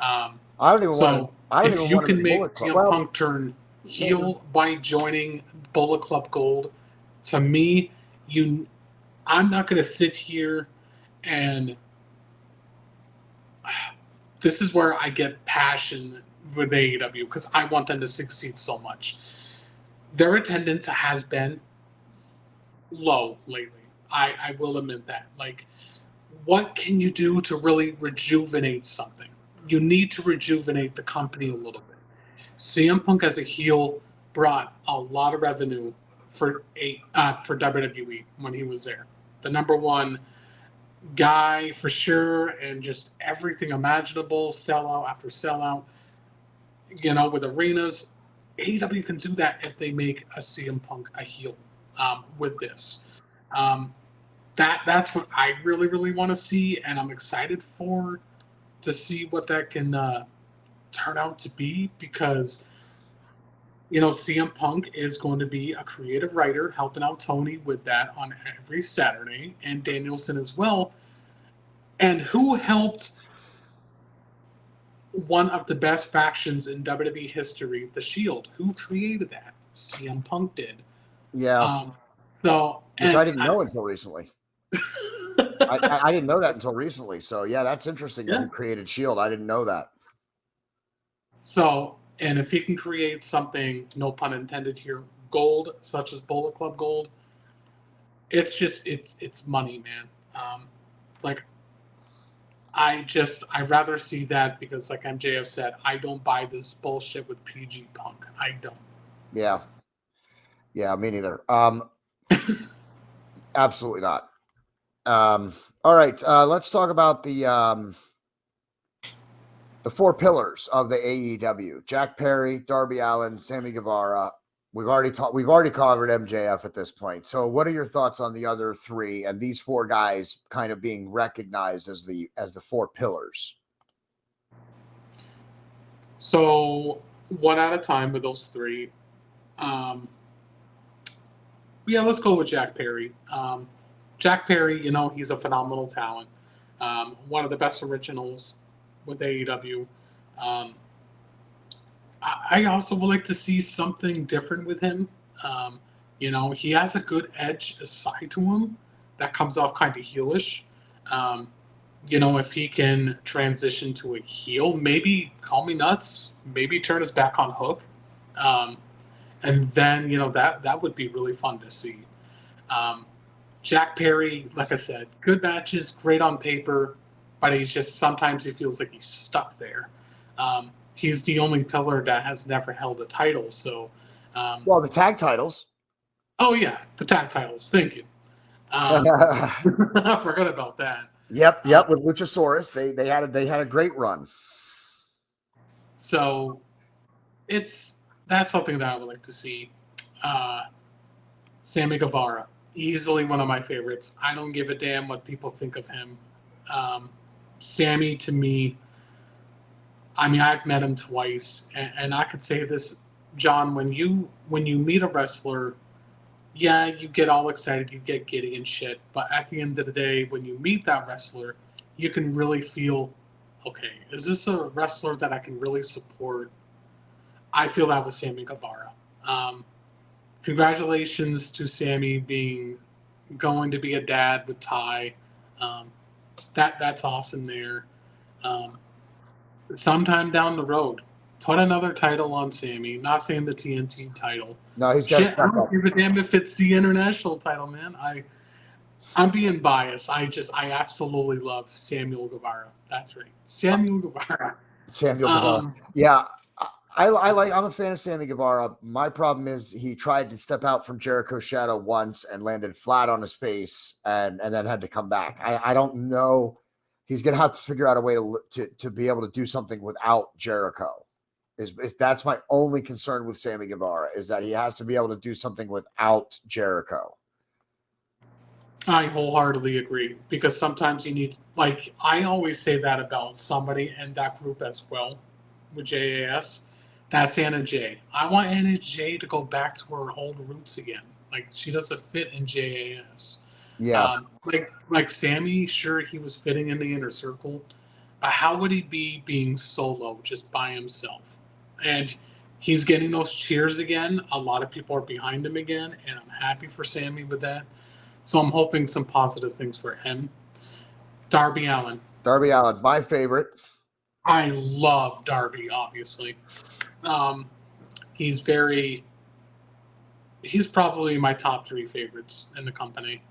Um, I don't even want him. so I don't if even you want him can in make Bullet Club. CM Well, Punk turn maybe. heel by joining Bullet Club Gold, to me, you, I'm not going to sit here and this is where I get passion with AEW because I want them to succeed so much. Their attendance has been low lately. I will admit that. Like, what can you do to really rejuvenate something? You need to rejuvenate the company a little bit. CM Punk as a heel brought a lot of revenue for WWE when he was there. The number one guy for sure, and just everything imaginable, sellout after sellout. With arenas, AEW can do that if they make a CM Punk a heel with this. Um, that's what I really really want to see, and I'm excited for to see what that can turn out to be because CM Punk is going to be a creative writer helping out Tony with that on every Saturday, and Danielson as well. And who helped one of the best factions in WWE history, the Shield? Who created that? CM Punk did. Yeah, Um, so, which and I didn't know until recently. I didn't know that until recently. So yeah, that's interesting that yeah. he created Shield. I didn't know that. So, and if he can create something, no pun intended here, gold, such as Bullet Club Gold, it's money, man. Like I'd rather see that because, like MJF said, I don't buy this bullshit with PG Punk. I don't. Yeah, yeah, me neither. Absolutely not. All right, let's talk about the four pillars of the AEW: Jack Perry, Darby Allin, Sammy Guevara. We've already covered MJF at this point. So, what are your thoughts on the other three and these four guys kind of being recognized as the four pillars? So one at a time with those three. Um, yeah, let's go with Jack Perry. Jack Perry, he's a phenomenal talent. One of the best originals with AEW. Um, I also would like to see something different with him. Um, he has a good edge aside to him that comes off kind of heelish. Um, if he can transition to a heel, maybe call me nuts, maybe turn his back on Hook, um, and then that would be really fun to see. Um, Jack Perry, like I said, good matches, great on paper, but sometimes he feels like he's stuck there. He's the only pillar that has never held a title. So, Well, the tag titles. oh yeah, the tag titles. Thank you. I forgot about that. Yep, Um, with Luchasaurus, they had a great run. so that's something that I would like to see. Uh, Sammy Guevara, easily one of my favorites. I don't give a damn what people think of him. Um, Sammy, to me, I mean, I've met him twice, and I could say this, John. When you meet a wrestler, yeah, you get all excited, you get giddy and shit. But at the end of the day, when you meet that wrestler, you can really feel, okay, is this a wrestler that I can really support? I feel that with Sammy Guevara. Um, Congratulations to Sammy being going to be a dad with Ty. Um, that's awesome there. Um, Sometime down the road, put another title on Sammy. Not saying the TNT title. No, he's got to Shit, I step don't up. give a damn if it's the international title, man. I'm being biased. I absolutely love Samuel Guevara. That's right, Samuel Guevara. Samuel Guevara. Um, Yeah, I'm a fan of Sammy Guevara. My problem is he tried to step out from Jericho's shadow once and landed flat on his face and then had to come back. I don't know. He's gonna have to figure out a way to be able to do something without Jericho. That's my only concern with Sammy Guevara, is that he has to be able to do something without Jericho. I wholeheartedly agree because sometimes you need, like, I always say that about somebody in that group as well with JAS. That's Anna Jay. I want Anna Jay to go back to her old roots again. Like, she doesn't fit in JAS. Yeah, Like Sammy, sure, he was fitting in the inner circle, but how would he be being solo just by himself? And he's getting those cheers again. A lot of people are behind him again, and I'm happy for Sammy with that. So I'm hoping some positive things for him. Darby Allin. Darby Allin, my favorite. I love Darby, obviously. Um, he's very. He's probably my top three favorites in the company.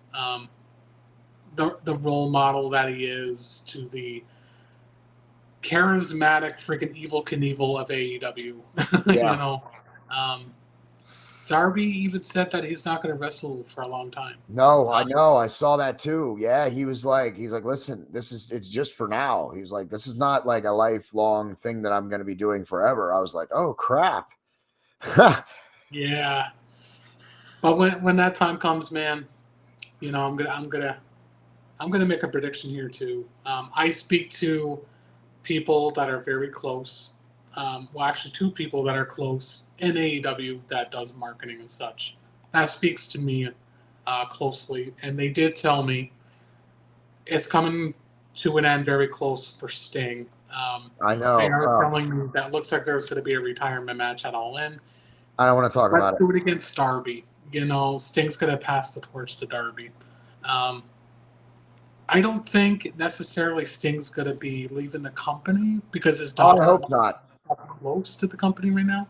The role model that he is to the charismatic freaking evil Knievel of AEW. Yeah. Um, Darby even said that he's not going to wrestle for a long time. No, I know. I saw that too. Yeah, he's like, listen, it's just for now. He's like, this is not like a lifelong thing that I'm going to be doing forever. I was like, oh crap. Yeah, but when that time comes, man, I'm gonna make a prediction here too. I speak to people that are very close. well, actually, two people that are close in AEW that does marketing and such. That speaks to me closely, and they did tell me it's coming to an end very close for Sting. I They know. are telling me that looks like there's going to be a retirement match at All In. I don't want to talk Let's about it. do it against Darby. You know, Sting's going to pass the torch to Darby. I don't think necessarily Sting's going to be leaving the company because his daughter I hope not. is close to the company right now.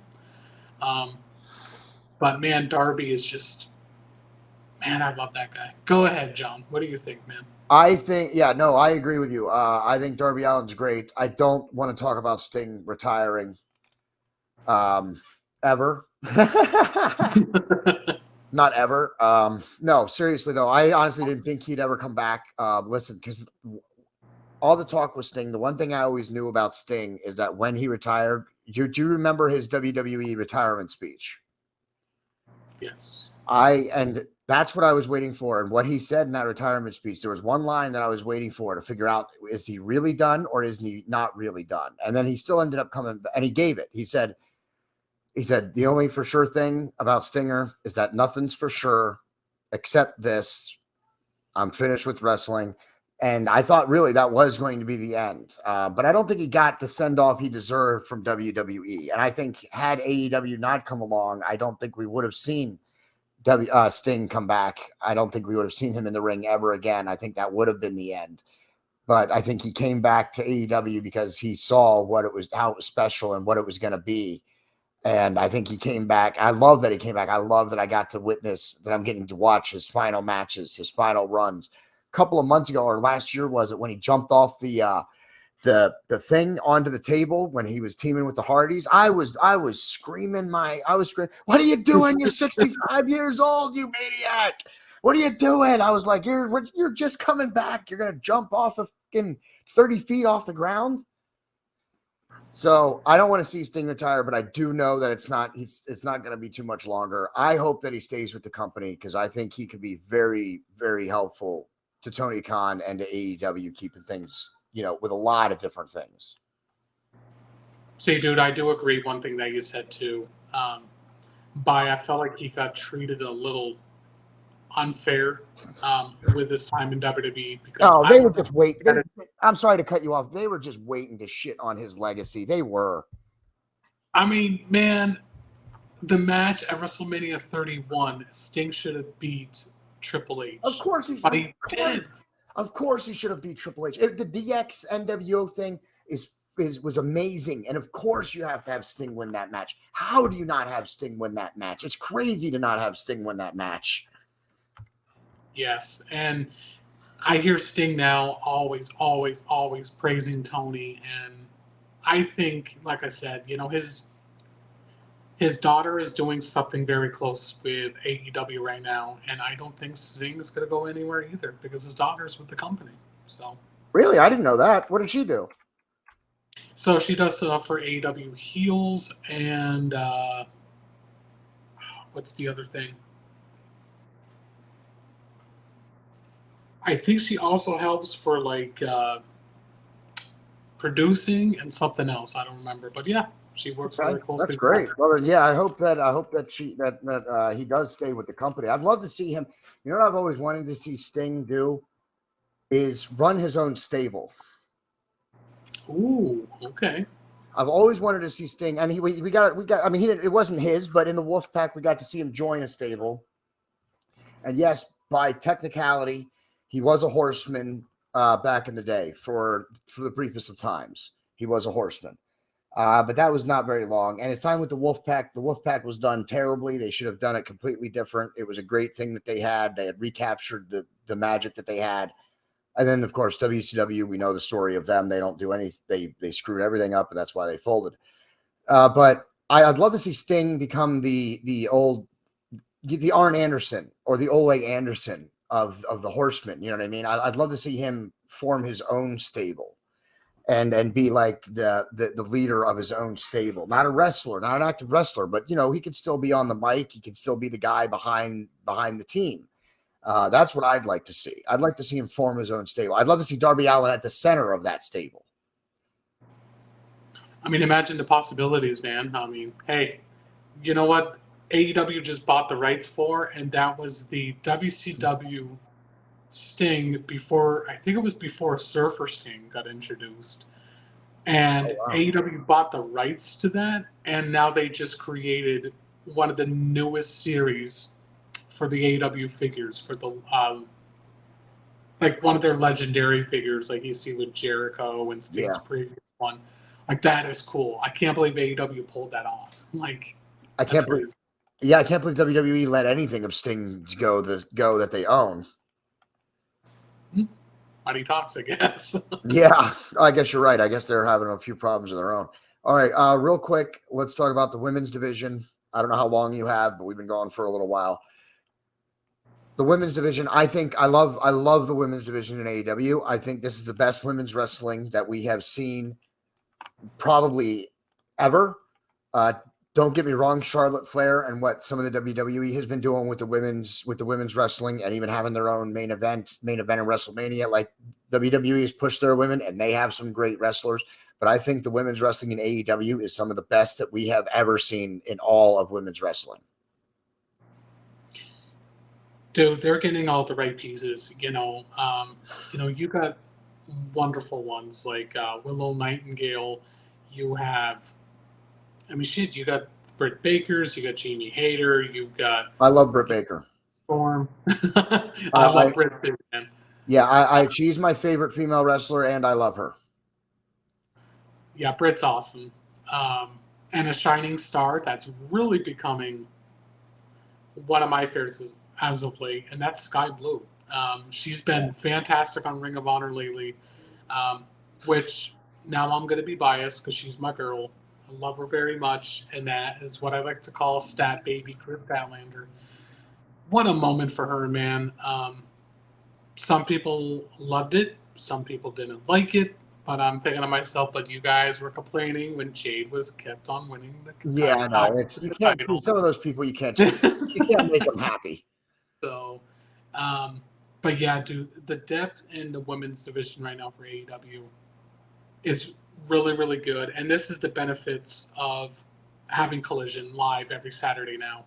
But man, Darby is just, man, I love that guy. Go ahead, John. What do you think, man? I think, yeah, no, I agree with you. I think Darby Allin's great. I don't want to talk about Sting retiring ever. Not ever. No, seriously, though, I honestly didn't think he'd ever come back. Listen, because all the talk was Sting. The one thing I always knew about Sting is that when he retired, do you remember his WWE retirement speech? Yes. And that's what I was waiting for. And what he said in that retirement speech, there was one line that I was waiting for to figure out, is he really done or is he not really done? And then he still ended up coming, and he gave it. He said, the only for sure thing about Stinger is that nothing's for sure except this. I'm finished with wrestling. And I thought really that was going to be the end. But I don't think he got the send off he deserved from WWE. And I think had AEW not come along, I don't think we would have seen Sting come back. I don't think we would have seen him in the ring ever again. I think that would have been the end. But I think he came back to AEW because he saw what it was, how it was special and what it was going to be. And I think he came back. I love that he came back. I love that I got to witness, that I'm getting to watch his final matches, his final runs. A couple of months ago, or last year was it, when he jumped off the thing onto the table when he was teaming with the Hardys. I was screaming, what are you doing? You're 65 years old, you maniac. What are you doing? I was like, you're just coming back. You're going to jump off of fucking 30 feet off the ground. So I don't want to see Sting retire, but I do know that it's not going to be too much longer. I hope that he stays with the company because I think he could be very, very helpful to Tony Khan and to AEW, keeping things, with a lot of different things. See, dude, I do agree. One thing that you said too, I felt like he got treated a little unfair with his time in WWE. Because they were just waiting. I'm sorry to cut you off. They were just waiting to shit on his legacy. They were. I mean, man, the match at WrestleMania 31, Sting should have beat Triple H. Of course he did. Of course he should have beat Triple H. The DX NWO thing was amazing. And of course you have to have Sting win that match. How do you not have Sting win that match? It's crazy to not have Sting win that match. Yes. And I hear Sting now always, always, always praising Tony. And I think, like I said, his daughter is doing something very close with AEW right now, and I don't think Sting is going to go anywhere either because his daughter's with the company. So really, I didn't know that. What did she do? So she does stuff for AEW Heels and what's the other thing? I think she also helps for like producing and something else. I don't remember, but yeah. She works very closely. That's great. Well, yeah, I hope that he does stay with the company. I'd love to see him. You know what I've always wanted to see Sting do is run his own stable. Ooh, okay. I've always wanted to see Sting, and we got. I mean, it wasn't his, but in the Wolfpack, we got to see him join a stable. And yes, by technicality, he was a horseman back in the day for the briefest of times. He was a horseman. But that was not very long. And his time with the Wolfpack was done terribly. They should have done it completely different. It was a great thing that they had. They had recaptured the magic that they had. And then, of course, WCW, we know the story of them. They don't do any, they screwed everything up, and that's why they folded. But I'd love to see Sting become the Arn Anderson or the Ole Anderson of the Horsemen. You know what I mean? I'd love to see him form his own stable. And be like the leader of his own stable, not a wrestler, not an active wrestler, but he could still be on the mic. He could still be the guy behind the team. That's what I'd like to see. I'd like to see him form his own stable. I'd love to see Darby Allin at the center of that stable. I mean, imagine the possibilities, man. I mean, hey, you know what? AEW just bought the rights for, and that was the WCW Sting before, I think it was before Surfer Sting got introduced. Oh, And wow. AEW bought the rights to that, and now they just created one of the newest series for the AEW figures for the like one of their legendary figures, like you see with Jericho and Sting's Yeah. previous one. Like that is cool. I can't believe AEW pulled that off. Like I that's can't believe. crazy. Yeah, I can't believe WWE let anything of Sting go that they own. Money talks, I guess. Yeah, I guess you're right. I guess they're having a few problems of their own. All right, real quick, let's talk about the women's division. I don't know how long you have, but we've been going for a little while. The women's division, I think I love the women's division in AEW. I think this is the best women's wrestling that we have seen probably ever. Uh, don't get me wrong, Charlotte Flair and what some of the WWE has been doing with the women's wrestling and even having their own main event in WrestleMania. Like WWE has pushed their women and they have some great wrestlers. But I think the women's wrestling in AEW is some of the best that we have ever seen in all of women's wrestling. Dude, they're getting all the right pieces. You got wonderful ones like Willow Nightingale. You have, I mean, shit. You got Britt Baker's. You got Jamie Hayter. You got I love Britt Baker. Storm. I I love Britt Baker, man. Yeah, she's my favorite female wrestler, and I love her. Yeah, Britt's awesome. And a shining star that's really becoming one of my favorites as of late, and that's Sky Blue. She's been fantastic on Ring of Honor lately, which now I'm going to be biased because she's my girl. I love her very much, and that is what I like to call Stat Baby Chris Statlander. What a moment for her, man. Some people loved it, some people didn't like it, but I'm thinking to myself, but you guys were complaining when Jade was kept on winning the Yeah, I know. You can't. title. Some of those people you can't change. You can't make them happy. So, but yeah, dude, the depth in the women's division right now for AEW is really, really good. And this is the benefits of having Collision live every Saturday now.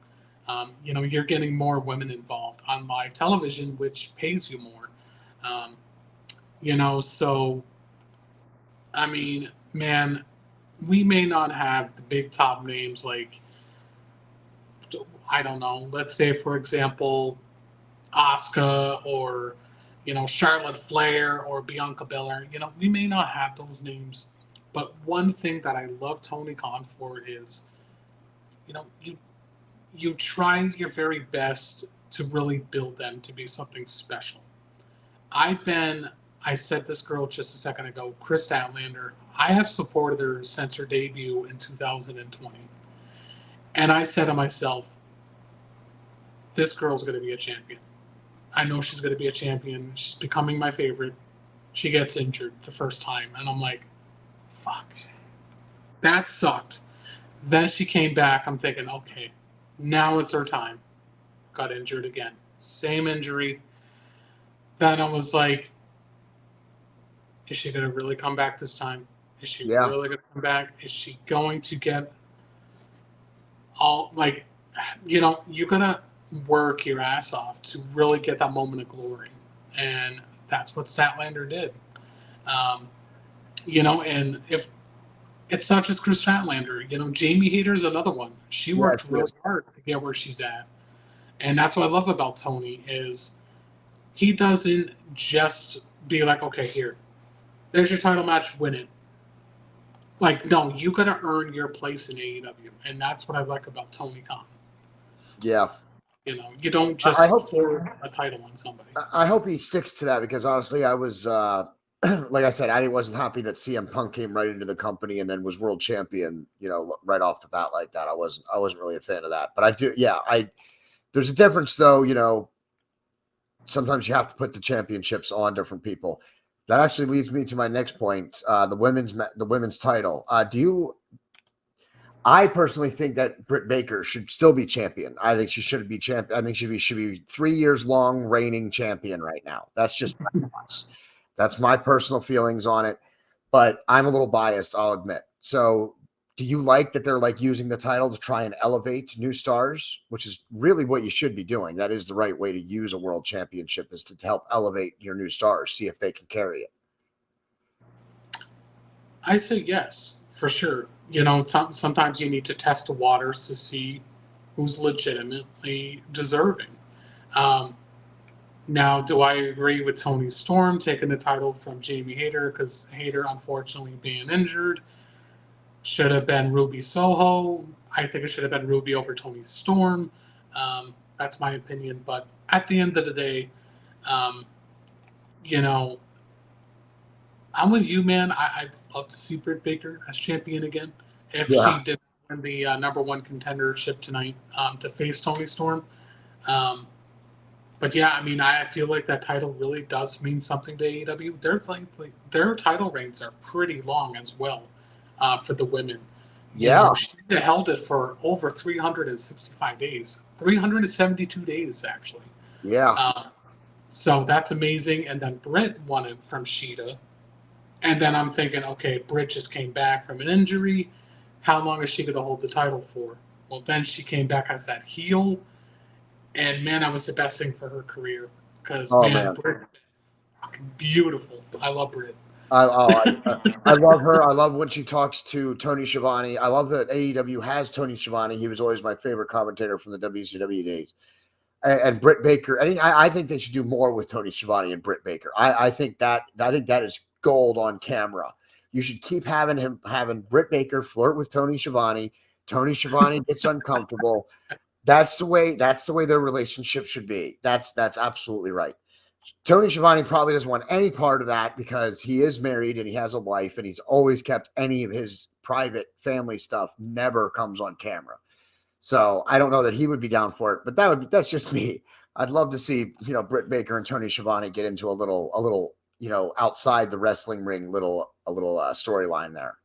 You're getting more women involved on live television, which pays you more. Um, so, I mean, man, we may not have the big top names like, I don't know, let's say, for example, Asuka or Charlotte Flair or Bianca Belair. We may not have those names, but one thing that I love Tony Khan for is you try your very best to really build them to be something special. I said this girl just a second ago, Chris Statlander. I have supported her since her debut in 2020, and I said to myself, this girl's going to be a champion. I know she's going to be a champion. She's becoming my favorite. She gets injured the first time, and I'm like, fuck. That sucked. Then she came back. I'm thinking, okay, now it's her time. Got injured again. Same injury. Then I was like, is she going to really come back this time? Is she Yeah, really going to come back? Is she going to get all, like, you're going to work your ass off to really get that moment of glory. And that's what Statlander did. Um, and if it's not just Chris Statlander, Jamie Hayter's another one. She yeah, worked she really is. hard to get where she's at. And that's what I love about Tony is he doesn't just be like, okay, here, there's your title match, win it. Like, no, you got to earn your place in AEW. And that's what I like about Tony Khan. Yeah, You don't I just hope. force a title on somebody. I hope he sticks to that because honestly, I was like I said, I wasn't happy that CM Punk came right into the company and then was world champion. Right off the bat like that. I wasn't really a fan of that. But I do. Yeah, There's a difference though. Sometimes you have to put the championships on different people. That actually leads me to my next point: the women's title. I personally think that Britt Baker should still be champion. I think she should be champion. I think should be 3 years long reigning champion right now. That's just my thoughts. That's my personal feelings on it. But I'm a little biased, I'll admit. So do you like that they're like using the title to try and elevate new stars, which is really what you should be doing? That is the right way to use a world championship, is to help elevate your new stars, see if they can carry it. I say yes, for sure. Sometimes you need to test the waters to see who's legitimately deserving. Um, Now, do I agree with Tony Storm taking the title from Jamie Hayter, because Hayter, unfortunately, being injured? Should have been Ruby Soho. I think it should have been Ruby over Tony Storm. That's my opinion. But at the end of the day, um, you know, I'm with you, man. I'd love to see Britt Baker as champion again. If Yeah. she did win the number one contendership tonight to face Tony Storm. Um, But yeah, I mean, I feel like that title really does mean something to AEW. Their title reigns are pretty long as well for the women. Yeah. She held it for over 365 days, 372 days actually. Yeah. Uh, so that's amazing. And then Britt won it from Sheeta. And then I'm thinking, okay, Britt just came back from an injury. How long is she going to hold the title for? Well, then she came back as that heel, and man, that was the best thing for her career. Because Oh man, man. Britt, fucking beautiful. I love Britt. I love her. I love when she talks to Tony Schiavone. I love that AEW has Tony Schiavone. He was always my favorite commentator from the WCW days. And Britt Baker. I think they should do more with Tony Schiavone and Britt Baker. I think that is gold on camera. You should keep having Britt Baker flirt with Tony Schiavone. Tony Schiavone gets uncomfortable. That's the way their relationship should be. That's absolutely right. Tony Schiavone probably doesn't want any part of that because he is married and he has a wife, and he's always kept any of his private family stuff never comes on camera. So I don't know that he would be down for it, but that's just me. I'd love to see, Britt Baker and Tony Schiavone get into a little, outside the wrestling ring, a little storyline there.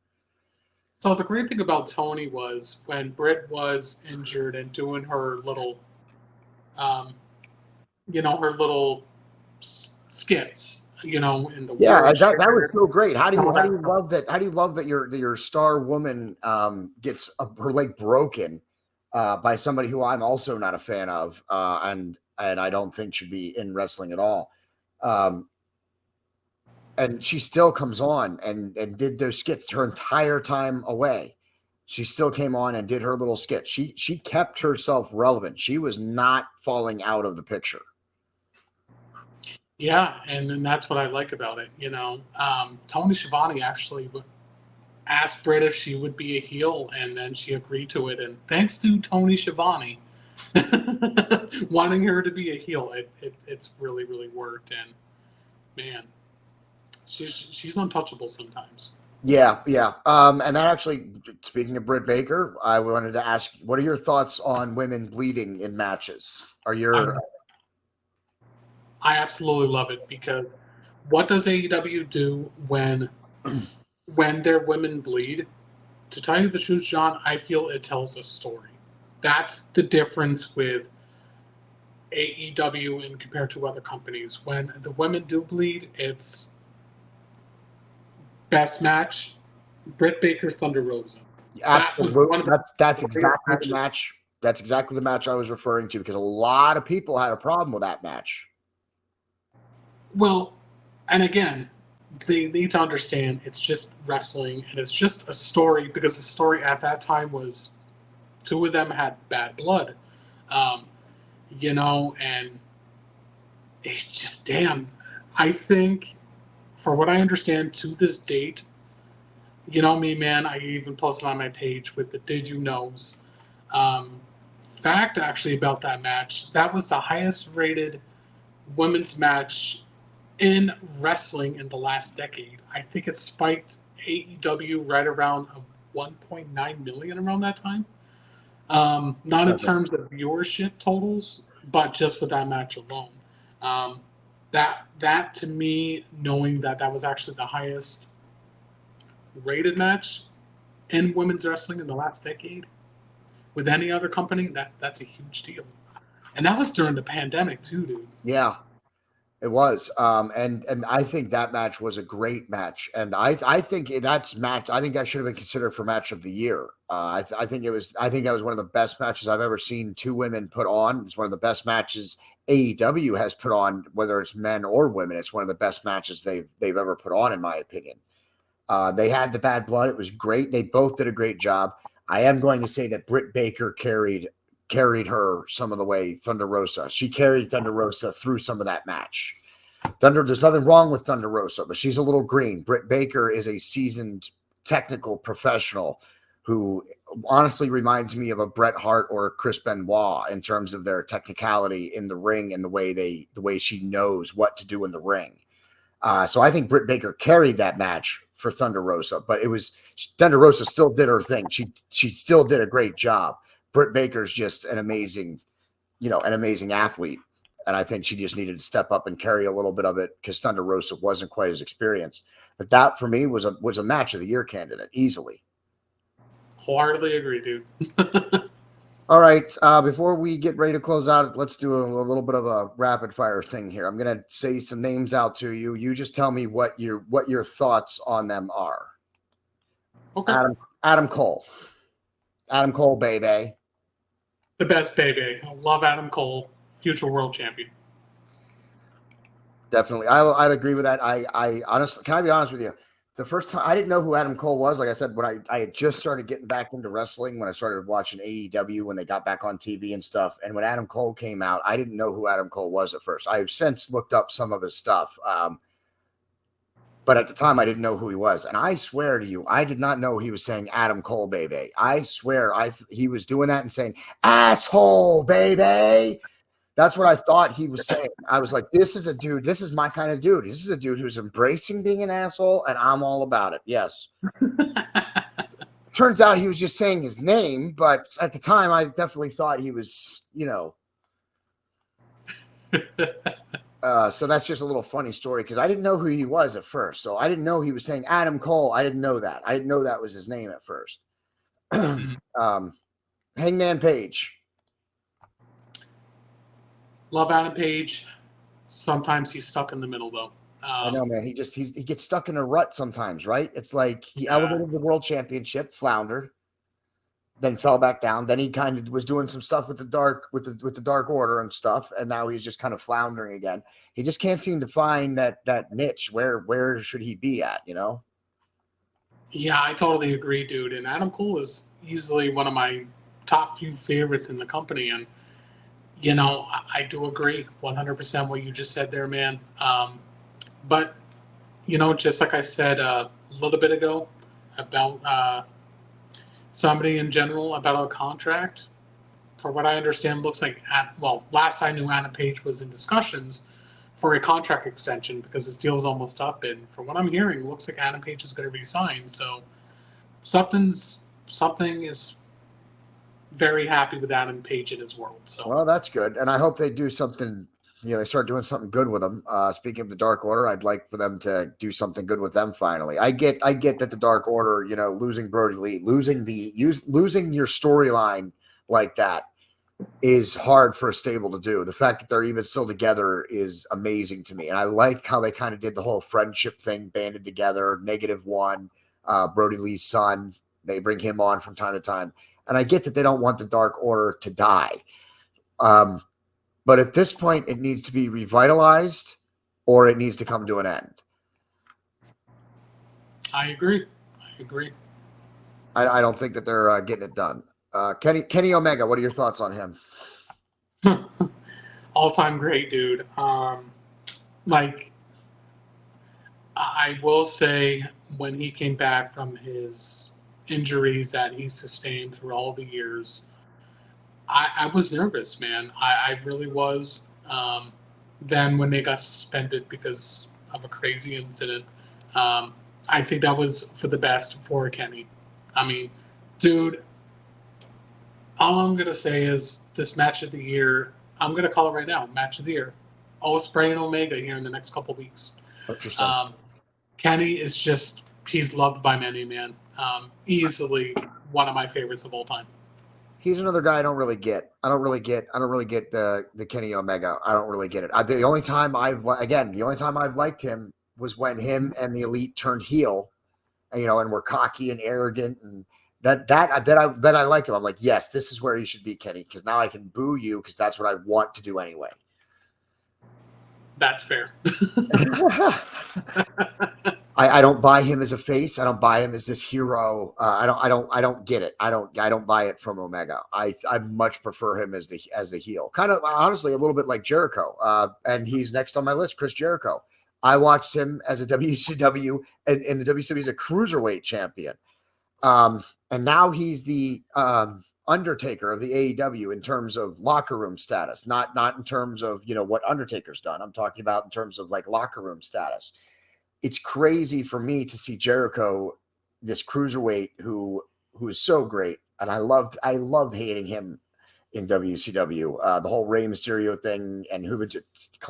So the great thing about Tony was when Britt was injured and doing her little, um, her little skits, in the Yeah, that was wheelchair. so great. How do you All that stuff. love that? How do you love that your star woman gets her leg broken by somebody who I'm also not a fan of, and I don't think should be in wrestling at all. Um, and she still comes on and did those skits her entire time away. She still came on and did her little skit. She kept herself relevant. She was not falling out of the picture. Yeah, and that's what I like about it. Tony Schiavone actually asked Britt if she would be a heel, and then she agreed to it. And thanks to Tony Schiavone wanting her to be a heel, it's really really worked. And man, she's untouchable sometimes. Yeah, yeah. And that actually, speaking of Britt Baker, I wanted to ask, what are your thoughts on women bleeding in matches? I absolutely love it, because what does AEW do when their women bleed? To tell you the truth, John, I feel it tells a story. That's the difference with AEW and compared to other companies. When the women do bleed, it's best match, Britt Baker, Thunder Rosa. That was Absolutely. one of the That's greatest exactly the matches. match. That's exactly the match I was referring to, because a lot of people had a problem with that match. Well, and again, they need to understand it's just wrestling and it's just a story, because the story at that time was two of them had bad blood. Um, and it's just damn. I think, for what I understand to this date, you know me, man, I even posted on my page with the Did You Knows. Fact actually about that match, that was the highest rated women's match in wrestling in the last decade. I think it spiked AEW right around 1.9 million around that time. Not in Okay. terms of viewership totals, but just for that match alone. Um, that to me, knowing that that was actually the highest rated match in women's wrestling in the last decade with any other company, that's a huge deal. And that was during the pandemic too, dude. Yeah. It was, and I think that match was a great match, and I think that's match. I think that should have been considered for match of the year. I think it was. I think that was one of the best matches I've ever seen two women put on. It's one of the best matches AEW has put on, whether it's men or women. It's one of the best matches they've ever put on, in my opinion. They had the bad blood. It was great. They both did a great job. I am going to say that Britt Baker carried her some of the way. Thunder Rosa. She carried Thunder Rosa through some of that match. There's nothing wrong with Thunder Rosa, but she's a little green. Britt Baker is a seasoned technical professional who honestly reminds me of a Bret Hart or a Chris Benoit in terms of their technicality in the ring and the way she knows what to do in the ring. So I think Britt Baker carried that match for Thunder Rosa, but Thunder Rosa still did her thing. She still did a great job. Britt Baker's just an amazing athlete. And I think she just needed to step up and carry a little bit of it because Thunder Rosa wasn't quite as experienced. But that for me was a match of the year candidate easily. Wholeheartedly agree, dude. All right. Before we get ready to close out, let's do a little bit of a rapid fire thing here. I'm going to say some names out to you. You just tell me what your thoughts on them are. Okay. Adam Cole. Adam Cole, baby. The best baby. I love Adam Cole, future world champion. Definitely. I'd agree with that. I honestly, can I be honest with you? The first time I didn't know who Adam Cole was, like I said, when I had just started getting back into wrestling, when I started watching AEW, when they got back on TV and stuff. And when Adam Cole came out, I didn't know who Adam Cole was at first. I've since looked up some of his stuff. But at the time, I didn't know who he was. And I swear to you, I did not know he was saying Adam Cole, baby. I swear he was doing that and saying, asshole, baby. That's what I thought he was saying. I was like, this is a dude. This is my kind of dude. This is a dude who's embracing being an asshole, and I'm all about it. Yes. Turns out he was just saying his name, but at the time, I definitely thought he was, so that's just a little funny story because I didn't know who he was at first. So I didn't know he was saying Adam Cole. I didn't know that. I didn't know that was his name at first. Hangman Page. Love Adam Page. Sometimes he's stuck in the middle, though. I know, man. He gets stuck in a rut sometimes, right? It's like he elevated the world championship, floundered, then fell back down. Then he kind of was doing some stuff with the Dark Order and stuff, and now he's just kind of floundering again. He just can't seem to find that niche. Where should he be at? Yeah, I totally agree, dude. And Adam Cole is easily one of my top few favorites in the company, and I do agree 100% what you just said there, man. But, just like I said a little bit ago about somebody in general, about a contract, for what I understand, looks like, last I knew, Adam Page was in discussions for a contract extension because his deal's almost up. And from what I'm hearing, it looks like Adam Page is going to resign. So something is very happy with Adam Page in his world. So well, that's good, and I hope they do something. They start doing something good with them. Speaking of the Dark Order, I'd like for them to do something good with them finally. I get that the Dark Order, losing Brody Lee, losing your storyline like that is hard for a stable to do. The fact that they're even still together is amazing to me, and I like how they kind of did the whole friendship thing, banded together. -1, Brody Lee's son. They bring him on from time to time. And I get that they don't want the Dark Order to die. But at this point, it needs to be revitalized or it needs to come to an end. I agree. I don't think that they're getting it done. Kenny Omega, what are your thoughts on him? All-time great, dude. I will say when he came back from his injuries that he sustained through all the years, I was nervous, man. I really was. Then when they got suspended because of a crazy incident, I think that was for the best for Kenny. I mean, dude, all I'm going to say is this match of the year, I'm going to call it right now, match of the year. Ospreay and Omega here in the next couple weeks. Interesting. Kenny is he's loved by many, man. Easily one of my favorites of all time. He's another guy I don't really get. I don't really get the Kenny Omega. I don't really get it. The only time I've liked him was when him and the Elite turned heel, and were cocky and arrogant, and that I liked him. I'm like, yes, this is where you should be, Kenny, because now I can boo you because that's what I want to do anyway. That's fair. I don't buy him as a face. I don't buy him as this hero. I don't get it. I don't buy it from Omega. I much prefer him as the heel. Kind of honestly a little bit like Jericho. And he's next on my list, Chris Jericho. I watched him as a WCW and in the WCW as a cruiserweight champion. And now he's the Undertaker of the AEW in terms of locker room status, not in terms of what Undertaker's done. I'm talking about in terms of like locker room status. It's crazy for me to see Jericho, this cruiserweight who is so great, and I loved hating him in WCW. The whole Rey Mysterio thing and who was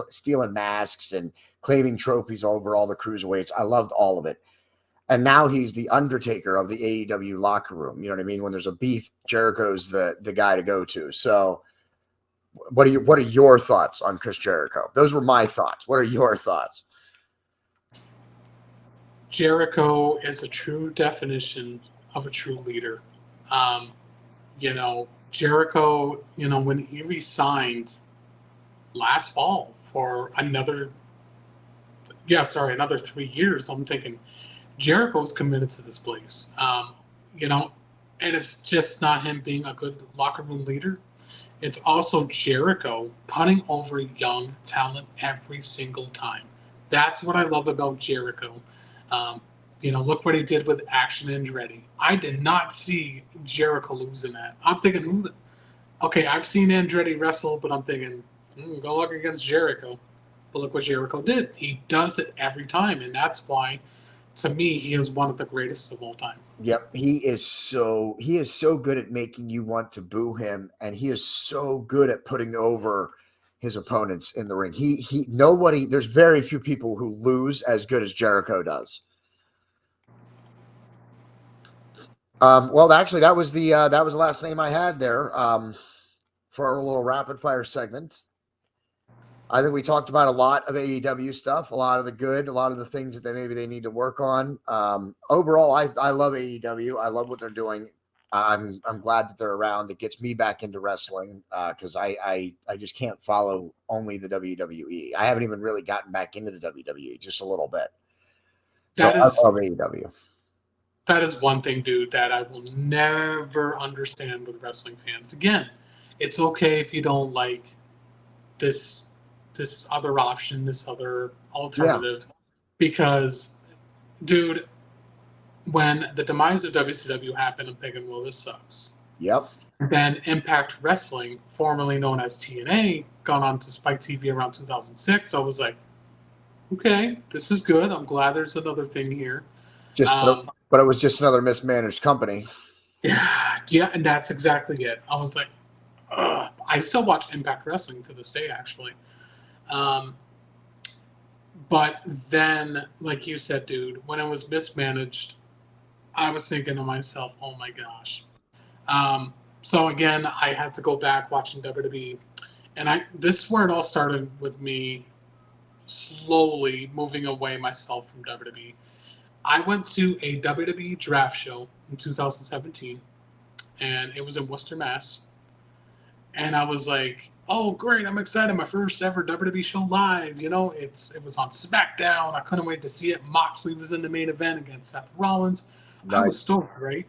stealing masks and claiming trophies over all the cruiserweights. I loved all of it. And now he's the Undertaker of the AEW locker room. You know what I mean? When there's a beef, Jericho's the guy to go to. So what are your thoughts on Chris Jericho? Those were my thoughts. What are your thoughts? Jericho is a true definition of a true leader. Jericho, when he resigned last fall for another 3 years, I'm thinking Jericho's committed to this place. And it's just not him being a good locker room leader. It's also Jericho putting over young talent every single time. That's what I love about Jericho. Look what he did with Action Andretti. I did not see Jericho losing that. I'm thinking, okay, I've seen Andretti wrestle, but I'm thinking, go look against Jericho. But look what Jericho did. He does it every time, and that's why, to me, he is one of the greatest of all time. Yep, he is so good at making you want to boo him, and he is so good at putting over his opponents in the ring. There's very few people who lose as good as Jericho does. Well, actually, that was the last name I had there for our little rapid fire segment. I think we talked about a lot of AEW stuff, a lot of the good, a lot of the things that maybe they need to work on. Overall, I love AEW. I love what they're doing. I'm glad that they're around. It gets me back into wrestling because I just can't follow only the WWE. I haven't even really gotten back into the WWE, just a little bit. So I love AEW. That is one thing, dude, that I will never understand with wrestling fans. Again, it's okay if you don't like this other option, this other alternative, because, dude, when the demise of WCW happened, I'm thinking, well, this sucks. Yep. Then Impact Wrestling, formerly known as TNA, got on to Spike TV around 2006. So I was like, okay, this is good. I'm glad there's another thing here. But it was just another mismanaged company. Yeah, and that's exactly it. I was like, ugh. I still watch Impact Wrestling to this day, actually. But then, like you said, dude, when it was mismanaged, I was thinking to myself, oh my gosh. So again, I had to go back watching WWE. And this is where it all started with me slowly moving away myself from WWE. I went to a WWE draft show in 2017, and it was in Worcester, Mass. And I was like, oh, great, I'm excited. My first ever WWE show live. It was on SmackDown. I couldn't wait to see it. Moxley was in the main event against Seth Rollins. Nice. I was stoked, right?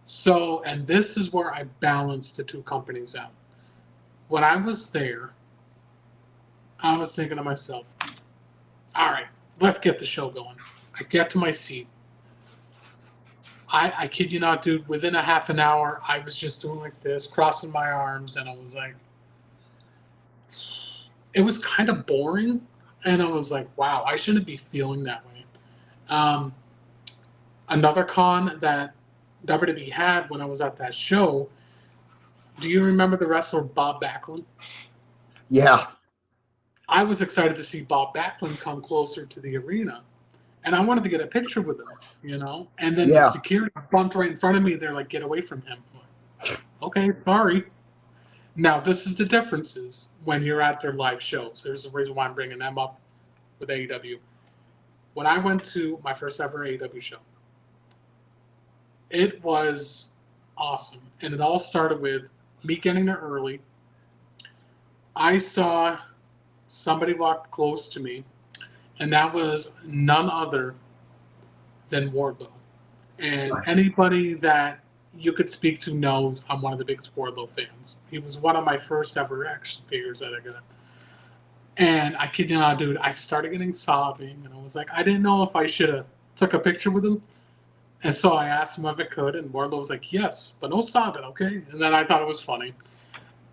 So, and this is where I balanced the two companies out. When I was there, I was thinking to myself, all right, let's get the show going. I get to my seat. I kid you not, dude, within a half an hour, I was just doing like this, crossing my arms, and I was like, it was kind of boring. And I was like, wow, I shouldn't be feeling that way. Another con that WWE had when I was at that show, do you remember the wrestler Bob Backlund? Yeah. I was excited to see Bob Backlund come closer to the arena. And I wanted to get a picture with him, And then the security bumped right in front of me. They're like, get away from him. Okay, sorry. Now, this is the differences when you're at their live shows. There's the reason why I'm bringing them up with AEW. When I went to my first ever AEW show, it was awesome. And it all started with me getting there early. I saw somebody walk close to me, and that was none other than Wardlow. And anybody that you could speak to knows I'm one of the biggest Wardlow fans. He was one of my first ever action figures that I got. And I kid you not, dude, I started getting sobbing, and I was like, I didn't know if I should have took a picture with him. And so I asked him if I could, and Wardlow was like, yes, but no sobbing, okay? And then I thought it was funny.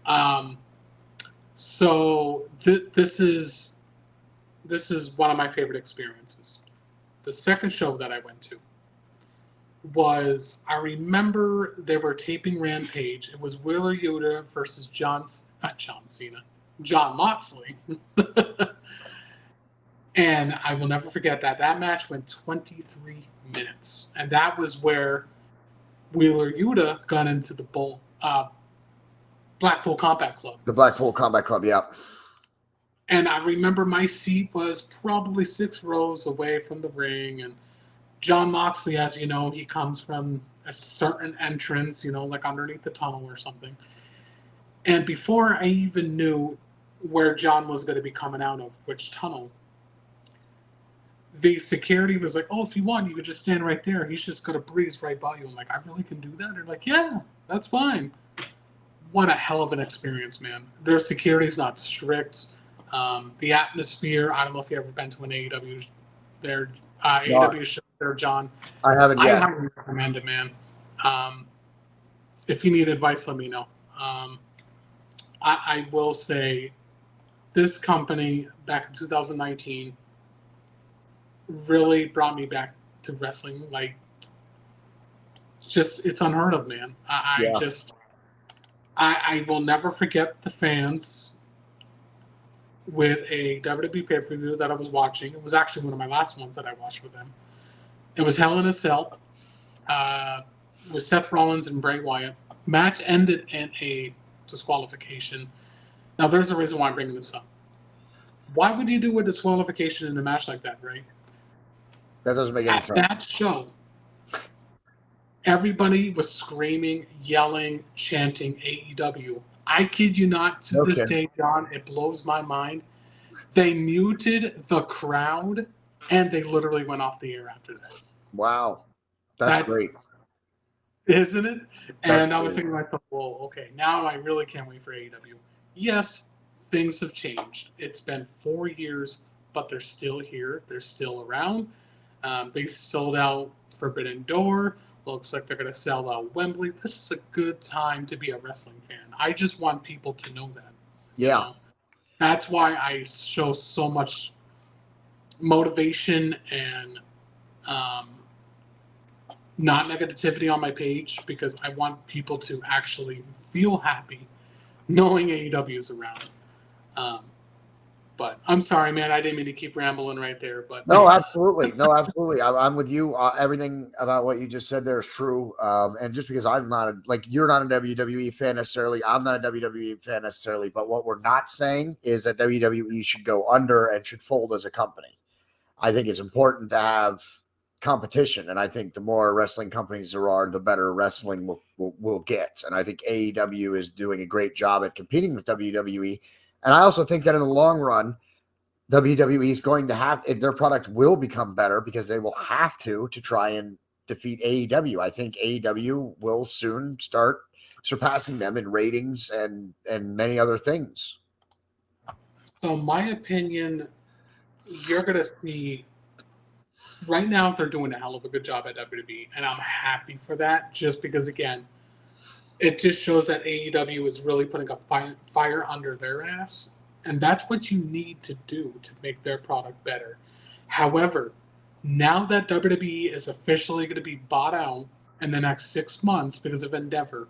Um, this is one of my favorite experiences. The second show that I went to was, I remember they were taping Rampage. It was Wheeler Yuta versus John Moxley. And I will never forget that. That match went 23 minutes. And that was where Wheeler Yuta got into the Blackpool Combat Club. The Blackpool Combat Club, yeah. And I remember my seat was probably 6 rows away from the ring. And John Moxley, as you know, he comes from a certain entrance, like underneath the tunnel or something. And before I even knew where John was going to be coming out of, which tunnel, the security was like, oh, if you want, you could just stand right there. He's just going to breeze right by you. I'm like, I really can do that? They're like, yeah, that's fine. What a hell of an experience, man. Their security's not strict. The atmosphere, I don't know if you've ever been to an AEW AEW show there, John. I haven't yet. I highly recommend it, man. If you need advice, let me know. I will say this company back in 2019 really brought me back to wrestling. Like, just, it's unheard of, man. I will never forget the fans with a WWE pay-per-view that I was watching. It was actually one of my last ones that I watched with them. It was Hell in a Cell with Seth Rollins and Bray Wyatt. Match ended in a disqualification. Now, there's a reason why I'm bringing this up. Why would you do a disqualification in a match like that, right? That doesn't make any sense. At that show, everybody was screaming, yelling, chanting AEW. I kid you not, to this day, John, it blows my mind. They muted the crowd, and they literally went off the air after that. Wow. That's great. Isn't it? And I was thinking to myself, well, okay, now I really can't wait for AEW. Yes, things have changed. It's been 4 years, but they're still here. They're still around. They sold out Forbidden Door. Looks like they're going to sell out Wembley. This is a good time to be a wrestling fan. I just want people to know that. Yeah. That's why I show so much motivation and not negativity on my page, because I want people to actually feel happy knowing AEW is around. But I'm sorry, man. I didn't mean to keep rambling right there. But no, absolutely. No, absolutely. I'm with you. Everything about what you just said there is true. And just because I'm not you're not a WWE fan necessarily, I'm not a WWE fan necessarily. But what we're not saying is that WWE should go under and should fold as a company. I think it's important to have competition, and I think the more wrestling companies there are, the better wrestling will get. And I think AEW is doing a great job at competing with WWE. And I also think that in the long run, WWE is going to have, their product will become better because they will have to try and defeat AEW. I think AEW will soon start surpassing them in ratings and many other things. So my opinion, you're going to see, right now they're doing a hell of a good job at WWE, and I'm happy for that, just because, again, it just shows that AEW is really putting a fire under their ass, and that's what you need to do to make their product better. However, now that WWE is officially going to be bought out in the next 6 months because of Endeavor,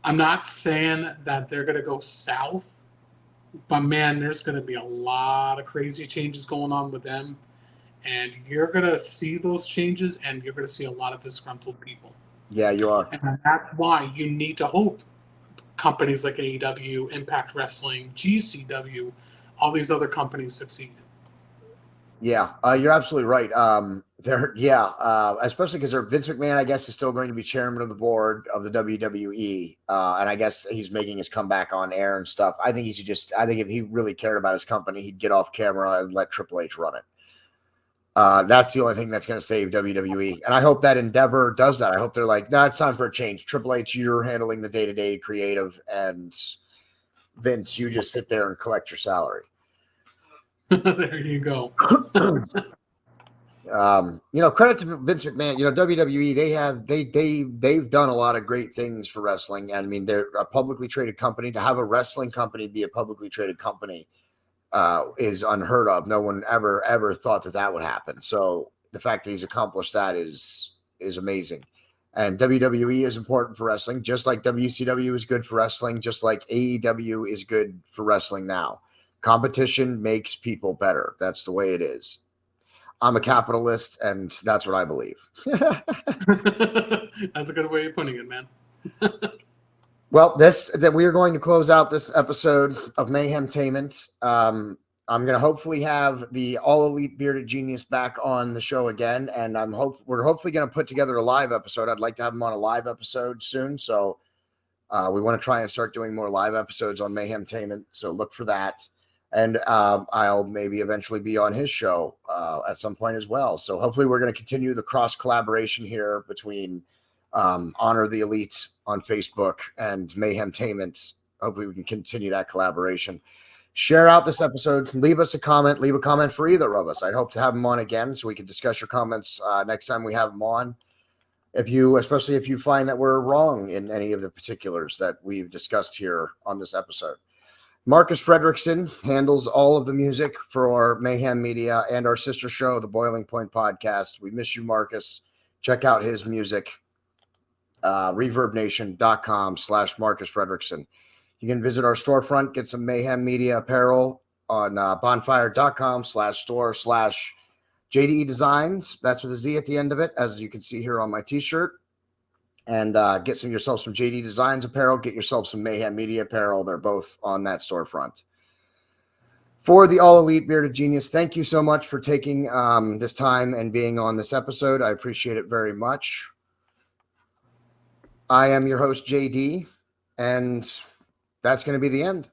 I'm not saying that they're going to go south, but man, there's going to be a lot of crazy changes going on with them, and you're going to see those changes, and you're going to see a lot of disgruntled people. Yeah, you are. And that's why you need to hope companies like AEW, Impact Wrestling, GCW, all these other companies succeed. Yeah, you're absolutely right. Especially because Vince McMahon, I guess, is still going to be chairman of the board of the WWE, and I guess he's making his comeback on air and stuff. I think he should just. I think if he really cared about his company, he'd get off camera and let Triple H run it. That's the only thing that's going to save WWE, and I hope that Endeavor does that. I hope they're like, no, it's time for a change. Triple H, you're handling the day-to-day creative, and Vince, you just sit there and collect your salary. There you go. Credit to Vince McMahon. WWE, they've done a lot of great things for wrestling. And I mean, they're a publicly traded company. To have a wrestling company be a publicly traded company is unheard of. No one ever thought that would happen. So the fact that he's accomplished that is amazing. And WWE is important for wrestling, just like WCW is good for wrestling, just like AEW is good for wrestling now. Competition makes people better. That's the way it is. I'm a capitalist, and that's what I believe. That's a good way of putting it, man. Well, that we are going to close out this episode of Mayhemtainment. I'm going to hopefully have the All Elite Bearded Genius back on the show again, and we're hopefully going to put together a live episode. I'd like to have him on a live episode soon, so we want to try and start doing more live episodes on Mayhemtainment. So look for that. And I'll maybe eventually be on his show at some point as well. So hopefully we're going to continue the cross collaboration here between Honor the Elite on Facebook and Mayhemtainment. Hopefully we can continue that collaboration. Share out this episode. Leave us a comment. Leave a comment for either of us. I'd hope to have him on again so we can discuss your comments next time we have him on. Especially if you find that we're wrong in any of the particulars that we've discussed here on this episode. Marcus Fredrickson handles all of the music for our Mayhem Media and our sister show, the Boiling Point Podcast. We miss you, Marcus. Check out his music, reverbnation.com/Marcus Fredrickson. You can visit our storefront, get some Mayhem Media apparel on bonfire.com/store/JDEDESIGNz. That's with a Z at the end of it, as you can see here on my t-shirt. And get yourself some JDEDESIGNz apparel. Get yourself some Mayhem Media apparel. They're both on that storefront. For the All Elite Bearded Genius, thank you so much for taking this time and being on this episode. I appreciate it very much. I am your host, JD, and that's going to be the end.